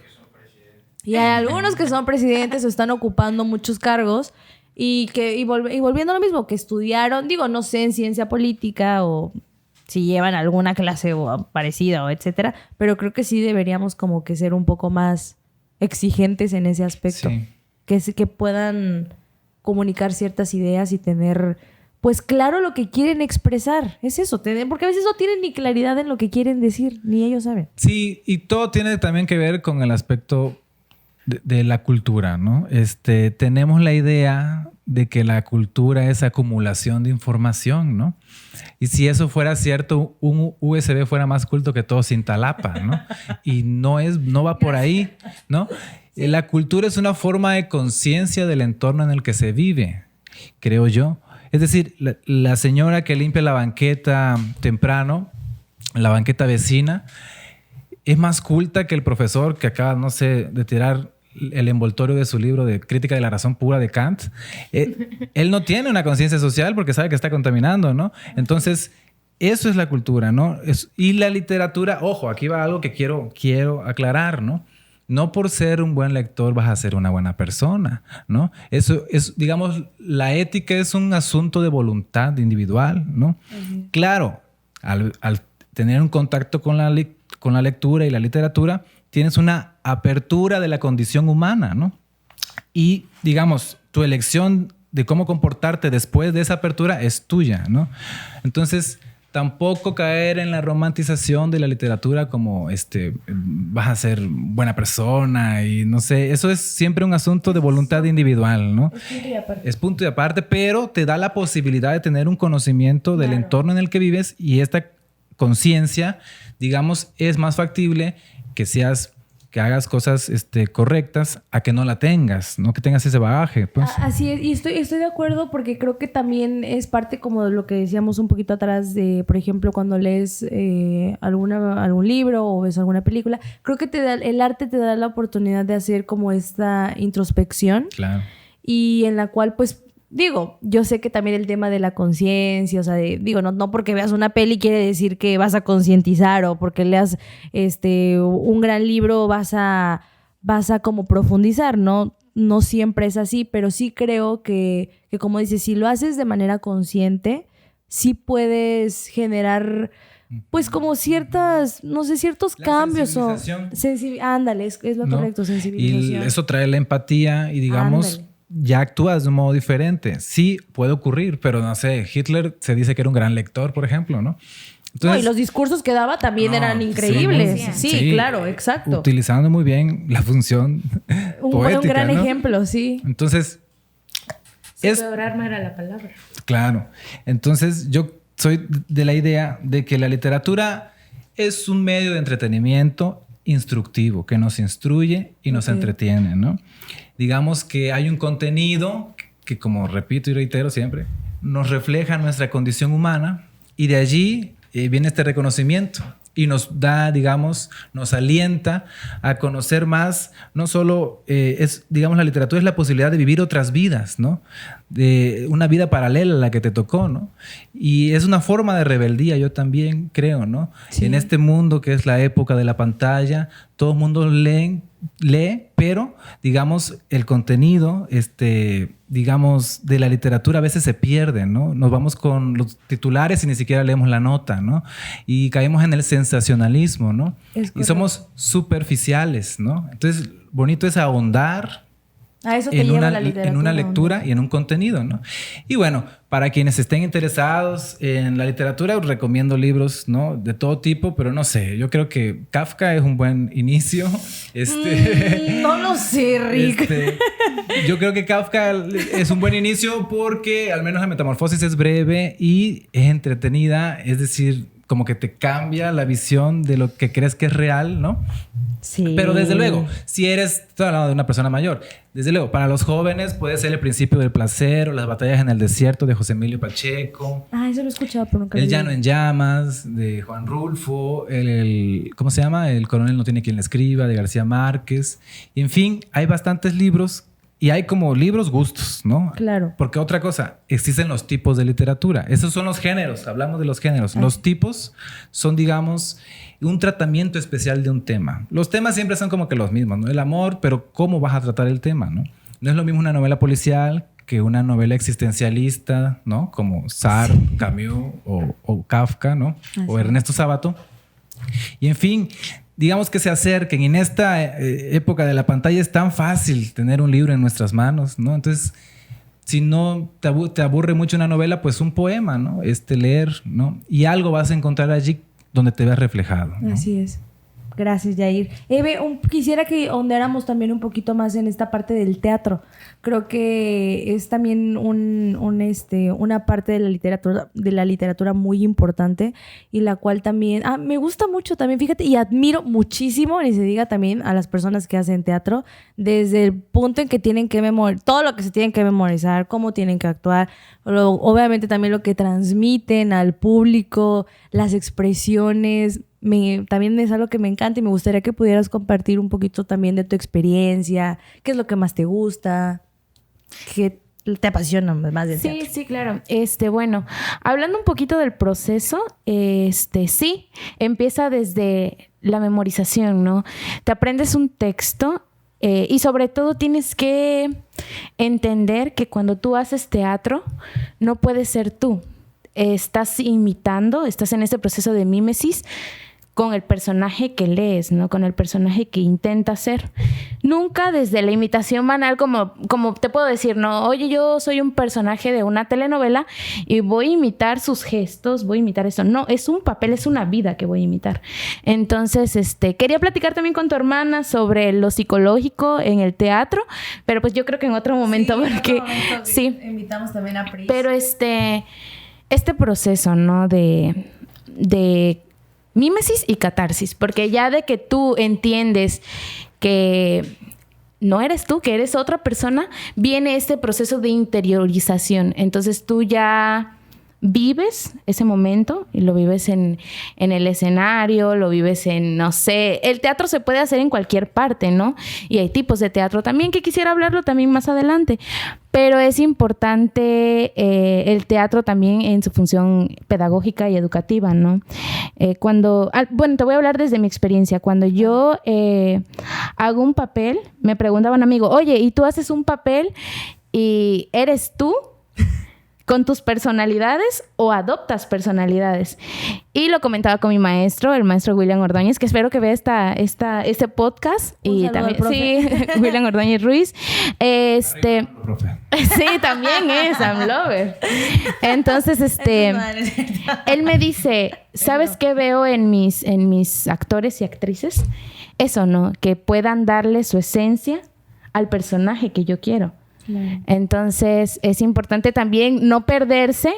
Y hay algunos que son presidentes o están ocupando muchos cargos y volviendo a lo mismo, que estudiaron, digo, no sé, en ciencia política o si llevan alguna clase o parecida o etcétera, pero creo que sí deberíamos como que ser un poco más exigentes en ese aspecto. Sí. Que puedan comunicar ciertas ideas y tener, pues claro, lo que quieren expresar. Es eso, porque a veces no tienen ni claridad en lo que quieren decir, ni ellos saben. Sí, y todo tiene también que ver con el aspecto de la cultura, ¿no? Tenemos la idea de que la cultura es acumulación de información, ¿no? Y si eso fuera cierto, un USB fuera más culto que todo Cintalapa, ¿no? Y no va por ahí, ¿no? Sí. La cultura es una forma de conciencia del entorno en el que se vive, creo yo. Es decir, la señora que limpia la banqueta temprano, la banqueta vecina, es más culta que el profesor que acaba, no sé, de tirar el envoltorio de su libro de Crítica de la Razón Pura de Kant. Él no tiene una conciencia social porque sabe que está contaminando, ¿no? Entonces, eso es la cultura, ¿no? Y la literatura, ojo, aquí va algo que quiero aclarar, ¿no? No por ser un buen lector vas a ser una buena persona, ¿no? Eso es, digamos, la ética es un asunto de voluntad individual, ¿no? Uh-huh. Claro, al tener un contacto con la lectura y la literatura, tienes una apertura de la condición humana, ¿no? Y, digamos, tu elección de cómo comportarte después de esa apertura es tuya, ¿no? Entonces, tampoco caer en la romantización de la literatura como vas a ser buena persona y no sé, eso es siempre un asunto de voluntad individual, ¿no? Es punto y aparte. Es punto y aparte, pero te da la posibilidad de tener un conocimiento del entorno en el que vives y esta conciencia, digamos, es más factible que hagas cosas correctas a que no la tengas, no que tengas ese bagaje. Pues. Así es, y estoy de acuerdo porque creo que también es parte como de lo que decíamos un poquito atrás de, por ejemplo, cuando lees algún libro o ves alguna película, creo que el arte te da la oportunidad de hacer como esta introspección. Claro. Y en la cual, pues, digo, yo sé que también el tema de la conciencia, o sea, no porque veas una peli quiere decir que vas a concientizar o porque leas un gran libro vas a como profundizar, ¿no? No siempre es así, pero sí creo que como dices, si lo haces de manera consciente, sí puedes generar, pues como ciertos cambios o ándale, es lo correcto, sensibilización. Y eso trae la empatía y digamos... Ándale. Ya actúas de un modo diferente. Sí, puede ocurrir, pero no sé, Hitler se dice que era un gran lector, por ejemplo, ¿no? Entonces, y los discursos que daba también eran increíbles. Sí, claro, exacto. Utilizando muy bien la función poética, un gran ¿no? ejemplo, sí. Entonces, Arma era la palabra. Claro. Entonces, yo soy de la idea de que la literatura es un medio de entretenimiento instructivo, que nos instruye y nos entretiene, ¿no? Digamos que hay un contenido que, como repito y reitero siempre, nos refleja nuestra condición humana y de allí viene este reconocimiento y nos da, digamos, nos alienta a conocer más, no solo digamos, la literatura es la posibilidad de vivir otras vidas, ¿no? De una vida paralela a la que te tocó, ¿no? Y es una forma de rebeldía, yo también creo, ¿no? Sí. En este mundo que es la época de la pantalla, todo el mundo lee, pero, digamos, el contenido, digamos, de la literatura a veces se pierde, ¿no? Nos vamos con los titulares y ni siquiera leemos la nota, ¿no? Y caemos en el sensacionalismo, ¿no? Y somos superficiales, ¿no? Entonces, bonito es ahondar a eso te lleva la literatura, en una lectura y en un contenido, ¿no? Y bueno, para quienes estén interesados en la literatura, os recomiendo libros, ¿no? De todo tipo, pero no sé, yo creo que Kafka es un buen inicio. No lo sé, Rick. Yo creo que Kafka es un buen inicio porque al menos la Metamorfosis es breve y es entretenida, es decir, como que te cambia la visión de lo que crees que es real, ¿no? Sí. Pero desde luego, si estoy hablando de una persona mayor, desde luego, para los jóvenes puede ser El Principio del Placer o Las Batallas en el Desierto de José Emilio Pacheco. Eso lo he escuchado, pero nunca El Llano en Llamas de Juan Rulfo, ¿cómo se llama? El Coronel no tiene quien le escriba de García Márquez. Y en fin, hay bastantes libros Y hay como libros gustos, ¿no? Claro. Porque otra cosa, existen los tipos de literatura. Esos son los géneros, hablamos de los géneros. Los tipos son, digamos, un tratamiento especial de un tema. Los temas siempre son como que los mismos, ¿no? El amor, pero ¿cómo vas a tratar el tema, no? No es lo mismo una novela policial que una novela existencialista, ¿no? Como Sartre, Camus o Kafka, ¿no? O Ernesto Sábato. Y en fin, digamos que se acerquen. En esta época de la pantalla es tan fácil tener un libro en nuestras manos, ¿no? Entonces, si no te aburre mucho una novela, pues un poema, ¿no? Leer, ¿no? Y algo vas a encontrar allí donde te veas reflejado, ¿no? Así es. Gracias, Yair. Eve, quisiera que ahondáramos también un poquito más en esta parte del teatro. Creo que es también una parte de la literatura muy importante y la cual también me gusta mucho también, fíjate, y admiro muchísimo, ni se diga también a las personas que hacen teatro, desde el punto en que tienen que memorizar, todo lo que se tienen que memorizar, cómo tienen que actuar, obviamente también lo que transmiten al público, las expresiones. También es algo que me encanta y me gustaría que pudieras compartir un poquito también de tu experiencia, qué es lo que más te gusta, qué te apasiona más del teatro. Sí, claro. Bueno, hablando un poquito del proceso, sí, empieza desde la memorización, ¿no? Te aprendes un texto y sobre todo tienes que entender que cuando tú haces teatro no puedes ser tú. Estás imitando, estás en este proceso de mímesis con el personaje que lees, ¿no? Con el personaje que intenta ser. Nunca desde la imitación banal, como te puedo decir, ¿no? Oye, yo soy un personaje de una telenovela y voy a imitar sus gestos, voy a imitar esto. No, es un papel, es una vida que voy a imitar. Entonces, quería platicar también con tu hermana sobre lo psicológico en el teatro, pero pues yo creo que en otro momento, porque sí. Invitamos también a Pris. Pero este proceso, ¿no? De mímesis y catarsis, porque ya de que tú entiendes que no eres tú, que eres otra persona, viene este proceso de interiorización. Entonces tú ya vives ese momento y lo vives en el escenario, lo vives en, no sé, el teatro se puede hacer en cualquier parte, ¿no? Y hay tipos de teatro también, que quisiera hablarlo también más adelante, pero es importante el teatro también en su función pedagógica y educativa, ¿no? Te voy a hablar desde mi experiencia. Cuando yo hago un papel, me preguntaba un amigo, oye, ¿y tú haces un papel y eres tú con tus personalidades o adoptas personalidades? Y lo comentaba con mi maestro, el maestro William Ordóñez, que espero que vea este podcast. Un y también, sí, William Ordóñez Ruiz. Sí, también es I'm Lover. Entonces, él me dice, ¿sabes qué veo en mis actores y actrices? Eso, ¿no? Que puedan darle su esencia al personaje que yo quiero. Claro. Entonces es importante también no perderse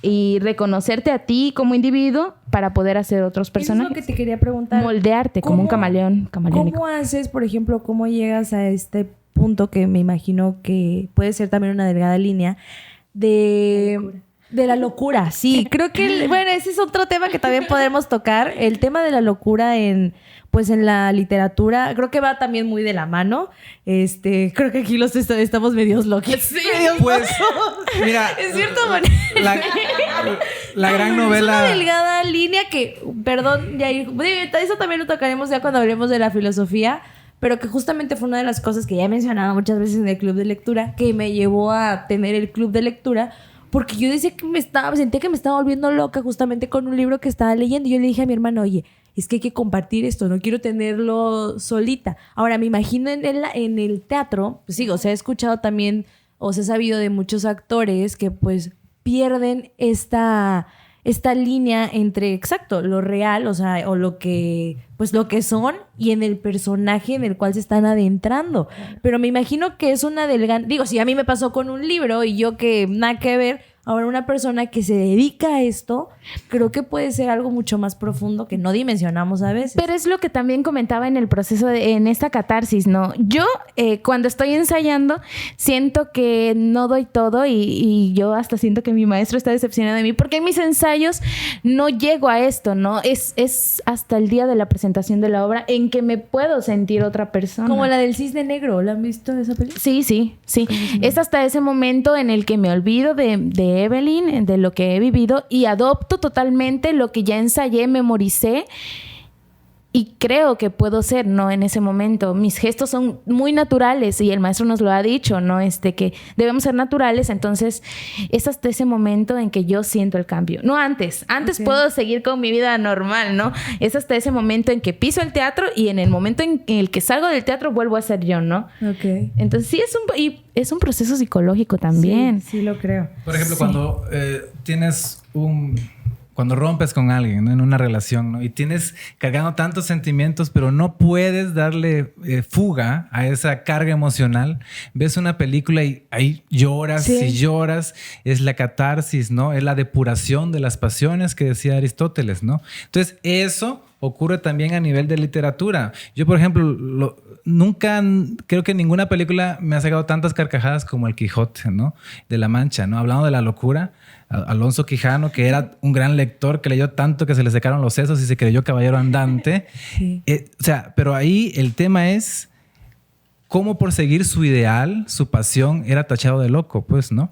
y reconocerte a ti como individuo para poder hacer otros personajes. Eso es lo que te quería preguntar. Moldearte como un camaleón. ¿Cómo haces, por ejemplo, cómo llegas a este punto que me imagino que puede ser también una delgada línea de la locura? Sí, creo que ese es otro tema que también podemos tocar, el tema de la locura en la literatura. Creo que va también muy de la mano. Creo que aquí los estamos medios locos. Sí, pues mira, es cierto, la gran novela. Es una delgada línea que, perdón, Yair, eso también lo tocaremos ya cuando hablemos de la filosofía, pero que justamente fue una de las cosas que ya he mencionado muchas veces en el club de lectura, que me llevó a tener el club de lectura, porque yo decía que sentía que me estaba volviendo loca justamente con un libro que estaba leyendo. Y yo le dije a mi hermano, oye, es que hay que compartir esto, no quiero tenerlo solita. Ahora, me imagino en el teatro, pues sí, o sea, he escuchado también, o se ha sabido de muchos actores que pues pierden esta línea entre, exacto, lo real, o sea, o lo que son y en el personaje en el cual se están adentrando. Pero me imagino que es una delgada... Digo, si a mí me pasó con un libro y yo que nada que ver, Ahora, una persona que se dedica a esto, creo que puede ser algo mucho más profundo que no dimensionamos a veces. Pero es lo que también comentaba en el proceso, en esta catarsis, ¿no? Yo, cuando estoy ensayando, siento que no doy todo y yo hasta siento que mi maestro está decepcionado de mí, porque en mis ensayos no llego a esto, ¿no? Es hasta el día de la presentación de la obra en que me puedo sentir otra persona. Como la del Cisne Negro, ¿la han visto esa película? Sí. Es hasta ese momento en el que me olvido de Evelyn, de lo que he vivido, y adopto totalmente lo que ya ensayé, memoricé, y creo que puedo ser, ¿no? En ese momento. Mis gestos son muy naturales y el maestro nos lo ha dicho, ¿no? Que debemos ser naturales. Entonces, es hasta ese momento en que yo siento el cambio. No antes. Antes Okay. puedo seguir con mi vida normal, ¿no? Es hasta ese momento en que piso el teatro y en el momento en el que salgo del teatro vuelvo a ser yo, ¿no? Ok. Entonces, sí, es un proceso psicológico también. Sí, lo creo. Por ejemplo, cuando cuando rompes con alguien, ¿no? En una relación, ¿no? Y tienes cargando tantos sentimientos, pero no puedes darle fuga a esa carga emocional. Ves una película y ahí lloras y lloras. Es la catarsis, ¿no? Es la depuración de las pasiones que decía Aristóteles, ¿no? Entonces, eso ocurre también a nivel de literatura. Yo, por ejemplo, nunca, creo que ninguna película me ha sacado tantas carcajadas como El Quijote, ¿no? De la Mancha, ¿no? Hablando de la locura, Alonso Quijano, que era un gran lector, que leyó tanto que se le secaron los sesos y se creyó caballero andante. Sí. Pero ahí el tema es cómo por seguir su ideal, su pasión, era tachado de loco, pues, ¿no?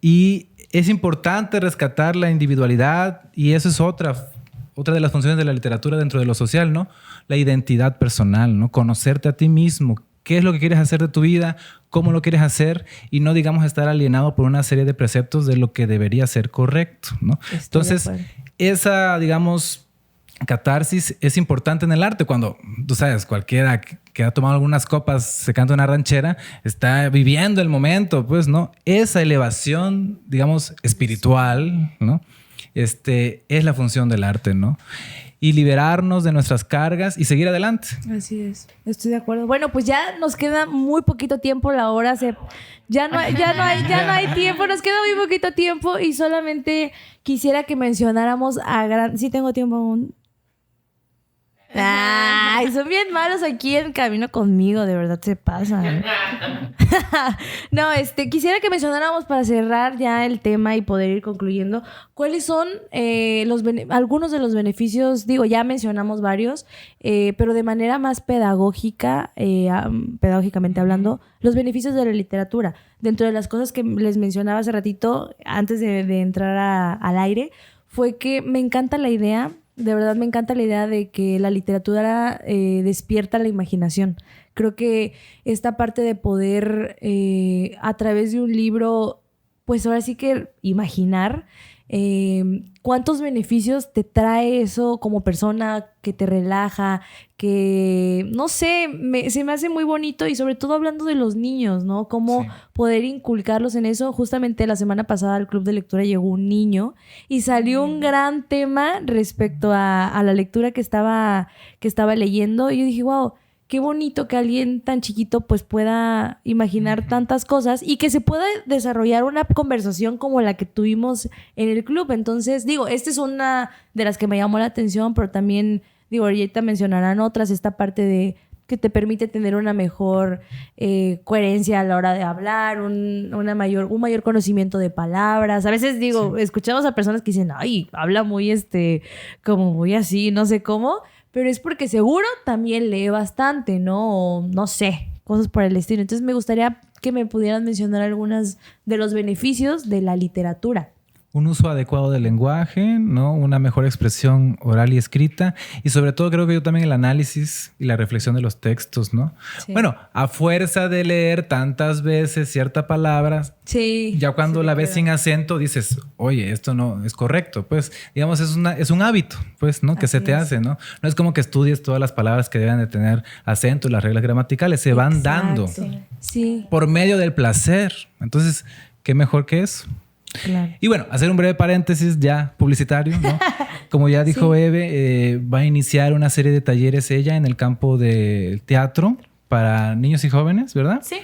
Y es importante rescatar la individualidad, y eso es otra de las funciones de la literatura dentro de lo social, ¿no? La identidad personal, ¿no? Conocerte a ti mismo. ¿Qué es lo que quieres hacer de tu vida? ¿Cómo lo quieres hacer? Y no, digamos, estar alienado por una serie de preceptos de lo que debería ser correcto, ¿no? Entonces, esa, digamos, catarsis es importante en el arte. Cuando, tú sabes, cualquiera que ha tomado algunas copas, se canta una ranchera, está viviendo el momento, pues, ¿no? Esa elevación, digamos, espiritual, ¿no? Es la función del arte, ¿no? Y liberarnos de nuestras cargas y seguir adelante. Así es, estoy de acuerdo. Bueno, pues ya nos queda muy poquito tiempo, la hora ya no hay tiempo, nos queda muy poquito tiempo y solamente quisiera que mencionáramos sí tengo tiempo aún. Ay, son bien malos aquí en camino conmigo, de verdad se pasan. No, quisiera que mencionáramos para cerrar ya el tema y poder ir concluyendo cuáles son algunos de los beneficios. Digo, ya mencionamos varios, pero de manera más pedagógica, pedagógicamente hablando, los beneficios de la literatura. Dentro de las cosas que les mencionaba hace ratito, antes de entrar al aire, fue que me encanta la idea. De verdad me encanta la idea de que la literatura despierta la imaginación. Creo que esta parte de poder a través de un libro, pues ahora sí que imaginar cuántos beneficios te trae eso como persona, que te relaja, que no sé, se me hace muy bonito, y sobre todo hablando de los niños, ¿no? Cómo poder inculcarlos en eso. Justamente la semana pasada al club de lectura llegó un niño y salió un gran tema respecto a la lectura que estaba leyendo, y yo dije, wow, qué bonito que alguien tan chiquito pues pueda imaginar tantas cosas y que se pueda desarrollar una conversación como la que tuvimos en el club. Entonces, digo, esta es una de las que me llamó la atención, pero también, digo, ahorita mencionarán otras, esta parte de que te permite tener una mejor coherencia a la hora de hablar, un mayor conocimiento de palabras. A veces, digo, escuchamos a personas que dicen, ay, habla muy como muy así, no sé cómo, pero es porque seguro también lee bastante, ¿no? O no sé, cosas por el estilo. Entonces me gustaría que me pudieran mencionar algunos de los beneficios de la literatura. Un uso adecuado del lenguaje, ¿no? Una mejor expresión oral y escrita. Y sobre todo creo que yo también el análisis y la reflexión de los textos, ¿no? Sí. Bueno, a fuerza de leer tantas veces cierta palabra, sí, ya cuando la ves sin acento dices, oye, esto no es correcto. Pues, digamos, es un hábito, pues, ¿no? Que se te hace, ¿no? No es como que estudies todas las palabras que deben de tener acento y las reglas gramaticales. Se van dando por medio del placer. Entonces, ¿qué mejor que eso? Claro. Y bueno, hacer un breve paréntesis ya publicitario, ¿no? Como ya dijo Eve, va a iniciar una serie de talleres ella en el campo del teatro para niños y jóvenes, ¿verdad? Sí.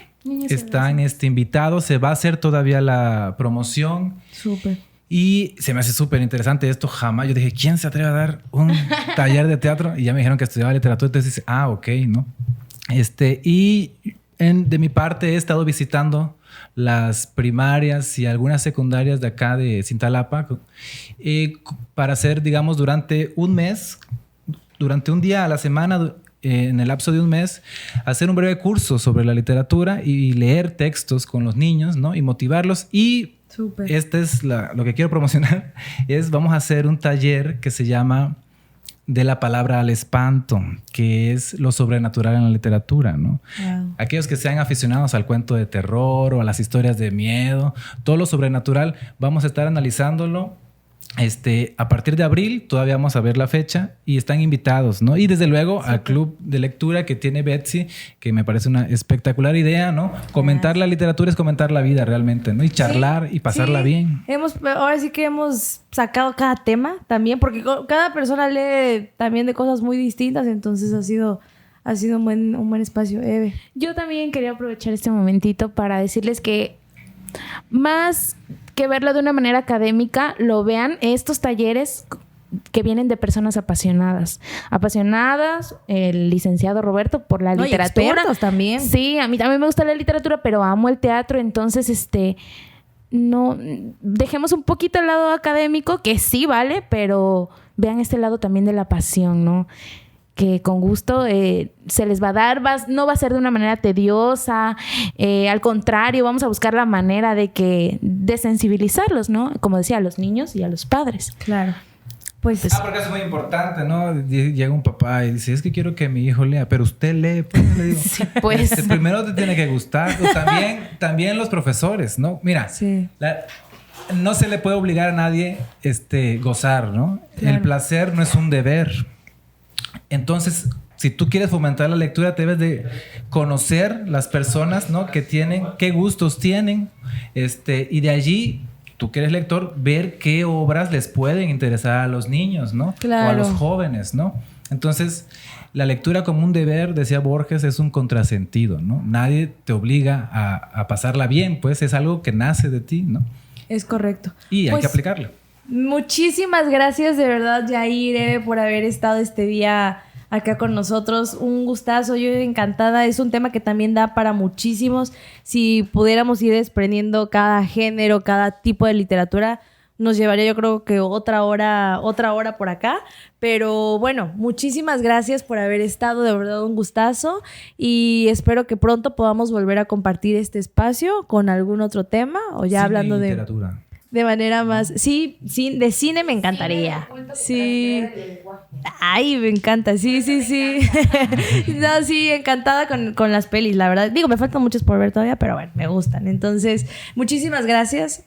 están invitados. Se va a hacer todavía la promoción. Súper. Y se me hace súper interesante esto. Jamás yo dije, ¿quién se atreve a dar un taller de teatro? Y ya me dijeron que estudiaba literatura. Entonces dice, ok, ¿no? De mi parte he estado visitando las primarias y algunas secundarias de acá de Cintalapa para hacer, digamos, durante un mes, durante un día a la semana, en el lapso de un mes, hacer un breve curso sobre la literatura y leer textos con los niños, ¿no? Y motivarlos. Y Súper. este es lo que quiero promocionar, vamos a hacer un taller que se llama De la palabra al espanto, que es lo sobrenatural en la literatura, ¿no? Wow. Aquellos que sean aficionados al cuento de terror o a las historias de miedo, todo lo sobrenatural, vamos a estar analizándolo. A partir de abril todavía vamos a ver la fecha y están invitados, ¿no? Y desde luego al club de lectura que tiene Betsy, que me parece una espectacular idea, ¿no? Comentar la literatura es comentar la vida realmente, ¿no? Y charlar y pasarla bien. Ahora sí que hemos sacado cada tema también, porque cada persona lee también de cosas muy distintas, entonces ha sido un buen espacio. Eve. Yo también quería aprovechar este momentito para decirles que más que verlo de una manera académica, lo vean estos talleres que vienen de personas apasionadas. El licenciado Roberto por la literatura. Y expertos también. Sí, a mí también me gusta la literatura, pero amo el teatro, entonces no dejemos un poquito el lado académico, que sí vale, pero vean este lado también de la pasión, ¿no? Que con gusto se les va a dar, no va a ser de una manera tediosa, al contrario, vamos a buscar la manera de sensibilizarlos, ¿no? Como decía, a los niños y a los padres. Claro. Pues porque es muy importante, ¿no? Llega un papá y dice, es que quiero que mi hijo lea, pero usted lee, pues le digo. Sí, pues. Primero te tiene que gustar, también los profesores, ¿no? Mira, sí. No se le puede obligar a nadie gozar, ¿no? Claro. El placer no es un deber. Entonces, si tú quieres fomentar la lectura, debes de conocer las personas, ¿no? Qué gustos tienen, y de allí, tú que eres lector, ver qué obras les pueden interesar a los niños, ¿no? Claro. O a los jóvenes, ¿no? Entonces, la lectura como un deber, decía Borges, es un contrasentido, ¿no? Nadie te obliga a pasarla bien, pues es algo que nace de ti, ¿no? Es correcto. Y hay Pues, que aplicarlo. muchísimas gracias de verdad, Yair, Eve, por haber estado este día acá con nosotros. Un gustazo, yo encantada. Es un tema que también da para muchísimos. Si pudiéramos ir desprendiendo cada género, cada tipo de literatura, nos llevaría yo creo que otra hora por acá. Pero bueno, muchísimas gracias por haber estado, de verdad un gustazo. Y espero que pronto podamos volver a compartir este espacio con algún otro tema o ya Cine hablando y de... literatura. De manera más... Sí, de cine me encantaría. Sí. Ay, me encanta. Sí. No, sí, encantada con las pelis, la verdad. Digo, me faltan muchos por ver todavía, pero bueno, me gustan. Entonces, muchísimas gracias.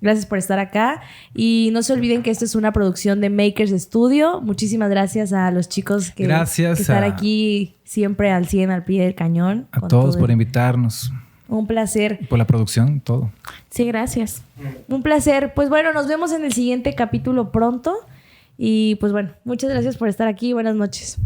Gracias por estar acá. Y no se olviden que esto es una producción de Makers Studio. Muchísimas gracias a los chicos que están aquí siempre al 100, al pie del cañón. A todos por invitarnos. Un placer. Por la producción, todo. Sí, gracias. Un placer. Pues bueno, nos vemos en el siguiente capítulo pronto. Y pues bueno, muchas gracias por estar aquí. Buenas noches.